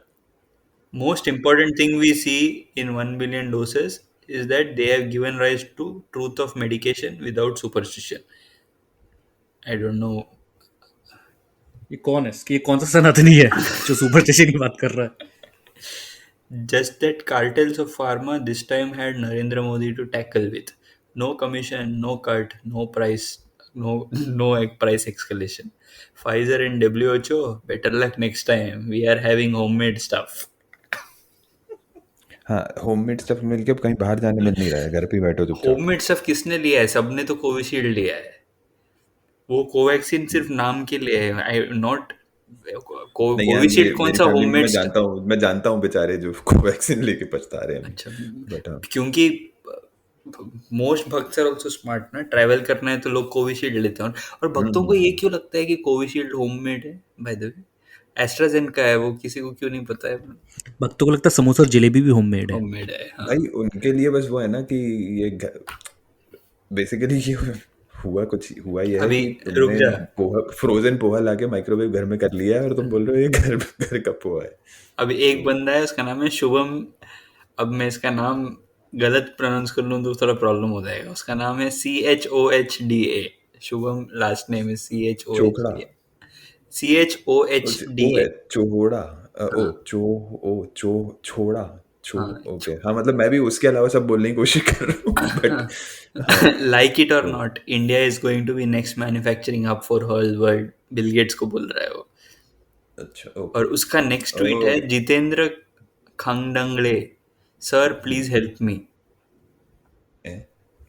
Speaker 2: Most important thing we see in 1 billion doses is that they have given rise to truth of medication without superstition. I don't know.
Speaker 1: ये कौन है? ये कौन सा सनातनी है जो सुपरस्टिशन की बात कर रहा है?
Speaker 2: Just that cartels of pharma this time had Narendra Modi to tackle with. No commission, no cut, no price, no price escalation. Pfizer and WHO, better luck next time. We are having homemade stuff.
Speaker 3: हाँ, homemade stuff मिलके अब कहीं बाहर जाने मिल नहीं रहा है, घर पे ही बैठो चुपचाप।
Speaker 2: होममेड स्टफ किसने लिया है? सबने तो कोविशील्ड लिया है। वो कोवैक्सीन सिर्फ नाम के लिए है। आई नॉट
Speaker 3: नहीं यार,
Speaker 2: कोविशील्ड कौन
Speaker 3: मेरी
Speaker 2: सा
Speaker 3: फैमिली में
Speaker 2: होममेड?
Speaker 3: मैं जानता हूँ बेचारे जो कोवैक्सीन लेके पछता रहे हैं।
Speaker 2: अच्छा,
Speaker 3: बट हाँ,
Speaker 2: क्योंकि मोस्ट भक्ट्स आर ऑल्सो स्मार्ट ना, ट्रैवल करना है तो लोग कोविशील्ड लेते हैं। और भक्तों को ये क्यों लगता है कि कोविशील्ड होममेड है? बाय द वे एस्ट्राजेनेका है, वो किसी को क्यों नहीं पता है?
Speaker 1: भक्तों को लगता है समोसा और जलेबी भी होममेड है।
Speaker 2: होममेड है हाँ।
Speaker 3: भाई उनके लिए बस वो है ना कि ये बेसिकली ये हुआ ये है
Speaker 2: अभी
Speaker 3: कि
Speaker 2: रुक जा,
Speaker 3: तुमने फ्रोजन पोहा लाके माइक्रोवेव घर में कर लिया है और तुम बोल रहे हो ये घर का पोहा है।
Speaker 2: अभी एक बंदा है उसका नाम है शुभम। अब मैं इसका नाम गलत प्रोनाउंस कर लूँ तो थोड़ा प्रॉब्लम हो जाएगा। उसका नाम है CHOHDA। शुभम लास्ट नेम है
Speaker 3: चोखड़ा
Speaker 2: CHOHDA।
Speaker 3: चोहोड़ा छोड़ा ओके हाँ, मतलब मैं भी उसके अलावा सब बोलने की कोशिश कर रहा हूँ but
Speaker 2: like it or not, India is going to be next manufacturing hub for whole world. Bill Gates को बोल रहा है वो।
Speaker 3: अच्छा ओके।
Speaker 2: और उसका नेक्स्ट ट्वीट है Jitendra Khangdangle, sir please help me.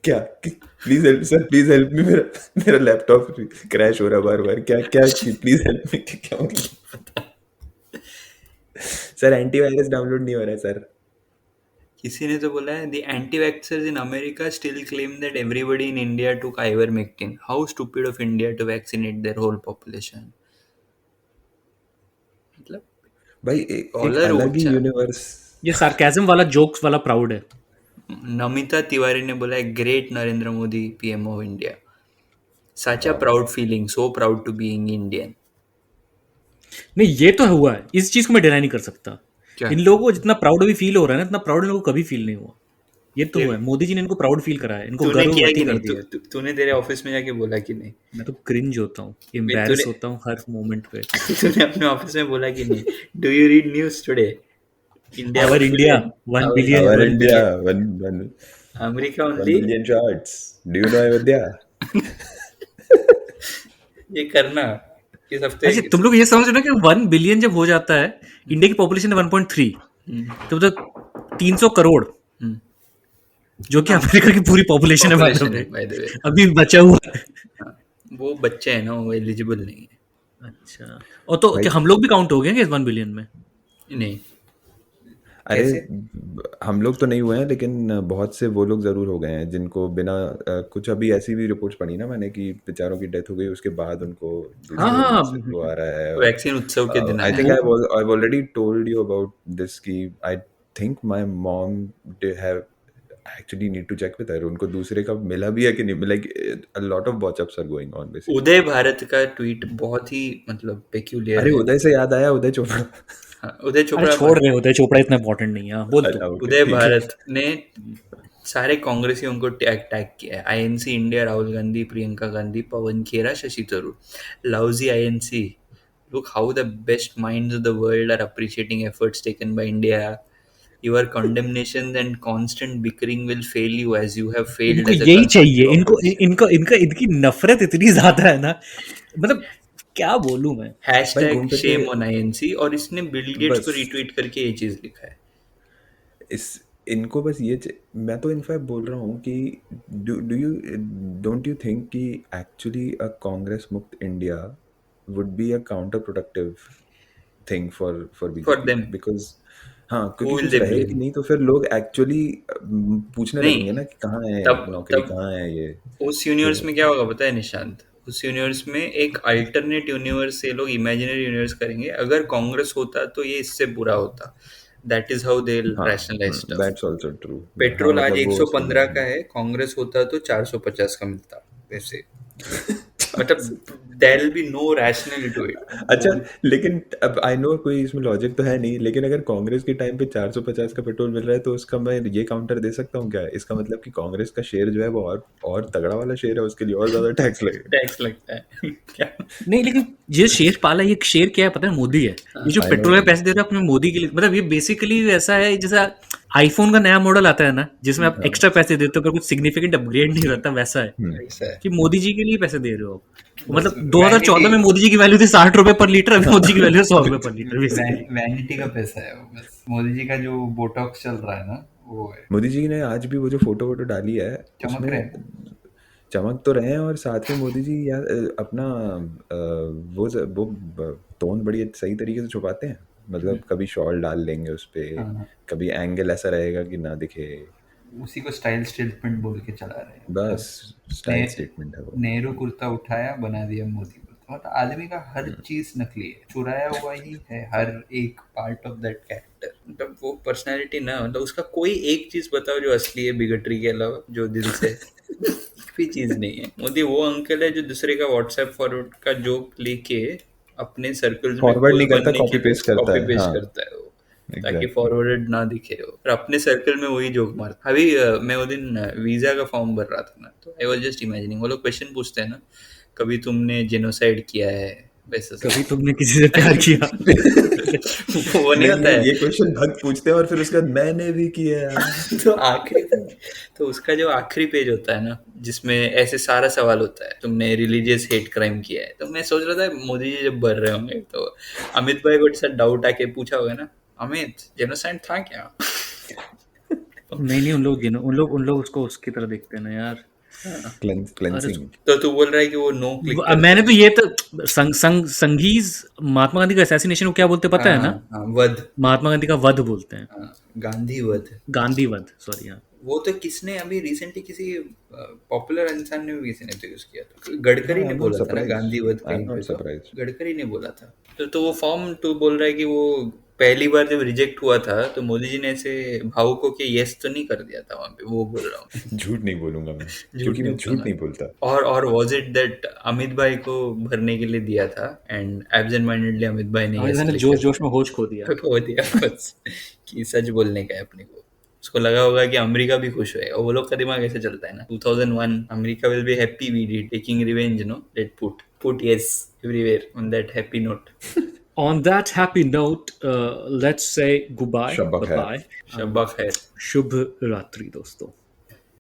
Speaker 3: क्या please help sir, please help me, मेरा लैपटॉप क्रैश हो रहा है बार बार, क्या प्लीज हेल्प मी क्या मतलब? सर एंटीवायरस डाउनलोड नहीं हो रहा है सर।
Speaker 2: किसी ने तो बोला है the anti vaxxers in America still claim that everybody in India took ivermectin. How stupid of India to vaccinate their whole population. मतलब
Speaker 3: भाई एक
Speaker 2: Dollar
Speaker 3: अलग ही
Speaker 2: ऊंचा।
Speaker 3: यूनिवर्स।
Speaker 1: ये सार्केज्म वाला जोक्स वाला प्राउड है।
Speaker 2: नमिता तिवारी ने बोला है great Narendra Modi PM of India, such a proud feeling, so proud to being Indian.
Speaker 1: नहीं ये तो हुआ है, इस चीज को मैं डिनाई नहीं कर सकता।
Speaker 2: क्या?
Speaker 1: इन लोगों को जितना प्राउड अभी फील हो रहा है ना, इतना प्राउड इन लोगों को कभी फील नहीं हुआ। ये तो है, मोदी जी ने इनको प्राउड फील कराया, इनको
Speaker 2: तूने किया
Speaker 1: गर्भवती
Speaker 2: कि
Speaker 1: कर
Speaker 2: नहीं?
Speaker 1: दिया है।
Speaker 2: तूने तेरे ऑफिस में जाके बोला कि नहीं?
Speaker 1: मैं तो क्रिंज होता हूँ,
Speaker 2: तूने
Speaker 1: एम्बैरेस होता हूँ हर मोमेंट पे।
Speaker 2: तूने अपने ऑफिस में बोला कि नहीं? Do you read news today? India
Speaker 1: Our India, 1 billion.
Speaker 3: Our
Speaker 1: 1
Speaker 3: India,
Speaker 1: billion.
Speaker 2: America
Speaker 3: 1
Speaker 2: only.
Speaker 3: billion charts. Do you know Ayodhya?
Speaker 2: ये करना इस हफ्ते।
Speaker 1: अच्छा, तुम लोग ये समझ रहे हो कि 1 बिलियन जब हो जाता है, इंडिया की पॉपुलेशन है 1.3, तो मतलब 300 करोड़,
Speaker 2: हम्म,
Speaker 1: जो कि अमेरिका की पूरी पॉपुलेशन है by the
Speaker 2: population है,
Speaker 1: way,
Speaker 2: by the way।
Speaker 1: अभी बचा हुआ है।
Speaker 2: हाँ, वो बच्चे हैं ना, वो एलिजिबल नहीं है।
Speaker 1: अच्छा, और तो
Speaker 3: भाई
Speaker 1: क्या हम लोग भी काउंट हो गए क्या इस 1 बिलियन में?
Speaker 2: नहीं,
Speaker 3: अरे
Speaker 2: कैसे?
Speaker 3: हम लोग तो नहीं हुए हैं, लेकिन बहुत से वो लोग ज़रूर हो गए हैं जिनको बिना कुछ अभी ऐसी भी रिपोर्ट्स पढ़ी ना मैंने कि बेचारों की डेथ हो गई, उसके बाद उनको
Speaker 1: हाँ
Speaker 3: दूसरे
Speaker 1: हाँ,
Speaker 3: वो आ रहा है।
Speaker 2: वैक्सीन उत्सव के दिन
Speaker 3: आई
Speaker 2: आया।
Speaker 3: Think I already told you about this कि I think my mom have actually need to check with her, उनको दूसरे का मिला भी है कि नहीं, लाइक अ लॉट ऑफ वॉचअप्स are going on basically.
Speaker 2: Uday Bharat का ट्वीट बहुत ही मतलब पेक्यूलियर
Speaker 3: अरे
Speaker 2: है।
Speaker 3: उदय से याद आया, उदय चोपड़ा।
Speaker 2: हाँ, उदय
Speaker 1: अरे
Speaker 2: चोपड़ा।
Speaker 1: छोड़ रहे होते, चोपड़ा इतना इंपॉर्टेंट नहीं है, हाँ, बोल तू।
Speaker 3: Okay,
Speaker 2: उदय
Speaker 3: ठीक है।
Speaker 2: भारत ने सारे कांग्रेसियों को टैग किया है। INC India, Rahul Gandhi, Priyanka Gandhi, Pawan Khera, Shashi Tharoor. Lousy INC, look how the best minds of the world are appreciating efforts taken by India. Your condemnations and constant bickering will fail you as you have failed
Speaker 1: इनको
Speaker 2: as a
Speaker 1: यही चाहिए,
Speaker 2: constructive
Speaker 1: इनको
Speaker 2: opposition.
Speaker 1: इनको इनका इनकी नफरत इतनी ज्यादा है ना, मतलब क्या बोलूं मैं।
Speaker 3: भाई
Speaker 2: हैशटैग
Speaker 3: घूम फिर के
Speaker 2: शेम ऑन आईएनसी, और इसने बिल गेट्स को
Speaker 3: बस
Speaker 2: रिट्वीट करके ये चीज लिखा है।
Speaker 3: इस इनको बस ये मैं तो इनफैक्ट बोल रहा हूँ कि do you don't you think कि एक्चुअली अ कांग्रेस मुक्त India would be a counter productive thing for
Speaker 2: For
Speaker 3: BJP,
Speaker 2: them,
Speaker 3: because हाँ,
Speaker 2: who
Speaker 3: क्योंकि
Speaker 2: will
Speaker 3: कुछ
Speaker 2: they
Speaker 3: रहेगा कि
Speaker 2: blame?
Speaker 3: नहीं तो फिर लोग एक्चुअली पूछने
Speaker 2: नहीं,
Speaker 3: लगेंगे ना कि कहाँ है
Speaker 2: तब
Speaker 3: नौकरी,
Speaker 2: तब
Speaker 3: कहाँ है ये।
Speaker 2: उस यूनिवर्स में क्या होगा पता है निशांत? उस यूनिवर्स में एक अल्टरनेट यूनिवर्स से लोग इमेजिनरी यूनिवर्स करेंगे, अगर कांग्रेस होता तो ये इससे बुरा होता। दैट इज हाउ दे
Speaker 3: हाँ,
Speaker 2: rationalise stuff.
Speaker 3: That's also true. हाँ
Speaker 2: पेट्रोल आज
Speaker 3: मतलब वो
Speaker 2: 115 का है, कांग्रेस होता तो 450 का मिलता वैसे। मतलब there will be no rational to it.
Speaker 3: अच्छा, लेकिन अब आई नो कोई इसमें लॉजिक तो है नहीं, लेकिन अगर कांग्रेस के टाइम पे 450 का पेट्रोल मिल रहा है तो उसका मैं ये काउंटर दे सकता हूँ क्या? इसका मतलब कि कांग्रेस का शेयर जो है वो और तगड़ा वाला शेयर है, उसके लिए और ज्यादा टैक्स लगेगा।
Speaker 2: टैक्स लगता है क्या?
Speaker 1: नहीं, लेकिन ये शेर पाला, ये शेर क्या है पता है? मोदी है। ये जो
Speaker 3: I
Speaker 1: पेट्रोल
Speaker 3: know.
Speaker 1: के पैसे दे रहे हैं अपने मोदी के लिए, मतलब ये बेसिकली ऐसा है जैसा आईफोन का नया मॉडल आता है ना, जिसमें आप एक्स्ट्रा पैसे देते हो पर कुछ सिग्निफिकेंट अपग्रेड नहीं रहता, वैसा है
Speaker 2: ऐसा है।
Speaker 1: कि मोदी जी के लिए पैसे दे रहे हो आप। मतलब
Speaker 2: बस
Speaker 1: 2014 में मोदी जी की वैल्यू थी 60 रुपए पर लीटर, अभी मोदी जी की वैल्यू है 100 रुपए पर लीटर बेसिकली।
Speaker 2: वैनिटी का पैसा है वो। बस मोदी जी का जो बोटॉक्स चल रहा है ना, वो है।
Speaker 3: मोदी जी ने आज भी वो जो फोटो डाली है
Speaker 2: चमक
Speaker 3: उसमें
Speaker 2: रहे हैं।
Speaker 3: चमक तो रहे हैं, और साथ में मोदी जी यार अपना वो टोन बड़ी सही तरीके से छुपाते हैं, मतलब कभी शॉल डाल लेंगे उस पे,
Speaker 2: हाँ।
Speaker 3: कभी एंगल ऐसा रहेगा कि ना दिखे,
Speaker 2: उसी को स्टाइल स्टेटमेंट बोल के चला रहे हैं।
Speaker 3: बस स्टाइल
Speaker 2: ने-
Speaker 3: स्टेटमेंट है वो।
Speaker 2: नेहरू कुर्ता उठाया, बना दिया मोदी कुर्ता। मतलब आदमी का हर चीज नकली है, चुराया हुआ ही है हर एक पार्ट ऑफ दैट कैरेक्टर। मतलब वो पर्सनालिटी ना, मतलब उसका कोई एक चीज बताओ जो असली है बिगटरी के अलावा, जो दिल से एक भी चीज नहीं है। मोदी वो अंकल है जो दूसरे का व्हाट्सएप फॉरवर्ड का जोक लेके अपने सर्कल्स में
Speaker 3: फॉरवर्ड नहीं
Speaker 2: cool
Speaker 3: करता,
Speaker 2: बनने की
Speaker 3: कॉपी पेस्ट करता
Speaker 2: कॉपी
Speaker 3: है।
Speaker 2: पेस्ट
Speaker 3: हाँ,
Speaker 2: करता है वो, ताकि
Speaker 3: एग्जैक्टली।
Speaker 2: फॉरवर्डेड ना दिखे हो, और अपने सर्कल में वही जोक मारता। अभी मैं वो दिन वीजा का फॉर्म भर रहा था ना, तो आई वाज जस्ट इमेजिनिंग, वो लोग क्वेश्चन पूछते हैं ना, कभी तुमने जेनोसाइड किया है, वैसे सब।
Speaker 1: कभी तुमने किसी से प्यार किया?
Speaker 2: वो नहीं होता है
Speaker 3: ये क्वेश्चन भक्त पूछते हैं और फिर उसके बाद मैंने भी किया है।
Speaker 2: तो आखिरी, तो उसका जो आखिरी पेज होता है ना, जिसमें ऐसे सारा सवाल होता है, तुमने रिलीजियस हेट क्राइम किया है। तो मैं सोच रहा था मोदी जी जब भर रहे होंगे तो अमित भाई को ऐसा डाउट आके पूछा होगा ना, अमित जेनोसाइड था क्या?
Speaker 1: नहीं, उन लोग उसको उसकी तरह देखते हैं ना यार।
Speaker 3: क्लेंसिंग।
Speaker 2: तो तू बोल रहा है कि वो नो क्लिक
Speaker 1: मैंने तो ये तो संघीज महात्मा गांधी का असैसिनेशन को क्या बोलते पता है ना?
Speaker 2: वध,
Speaker 1: महात्मा गांधी का वध बोलते हैं,
Speaker 2: हाँ, गांधी वध।
Speaker 1: गांधी वध, सॉरी। हाँ,
Speaker 2: वो तो किसने अभी रिसेंटली किसी पॉपुलर इंसान ने भी किसी ने तो यूज किया था, गडकरी ने बोला था ना गांधी वध कहीं पे, तो गडकरी ने बोला था। तो वो फॉर्म तू बोल रहा है कि वो पहली बार जब रिजेक्ट हुआ था तो मोदी जी ने ऐसे भावुकों के यस तो नहीं कर दिया था वहां पे, वो बोल रहा हूँ।
Speaker 3: झूठ नहीं बोलूंगा मैं, क्योंकि मैं झूठ नहीं बोलता।
Speaker 2: और वाज इट दैट अमित भाई को भरने के लिए दिया था एंड एब्सेंट माइंडेडली अमित भाई ने yes
Speaker 1: मैंने
Speaker 2: लिख
Speaker 1: जोश जोश में होश खो दिया।
Speaker 2: खो दिया बस कि सच बोलने का है अपने को। उसको लगा होगा कि अमेरिका भी खुश होएगा। वो लोग का दिमाग ऐसे चलता है ना। 2001 America will be happy we did taking revenge, no, let put yes everywhere on that happy note.
Speaker 1: On that happy note, let's say goodbye.
Speaker 3: शब्बा खैर।
Speaker 1: Bye-bye.
Speaker 2: शब्बा खैर।
Speaker 1: शुभ रात्रि दोस्तों.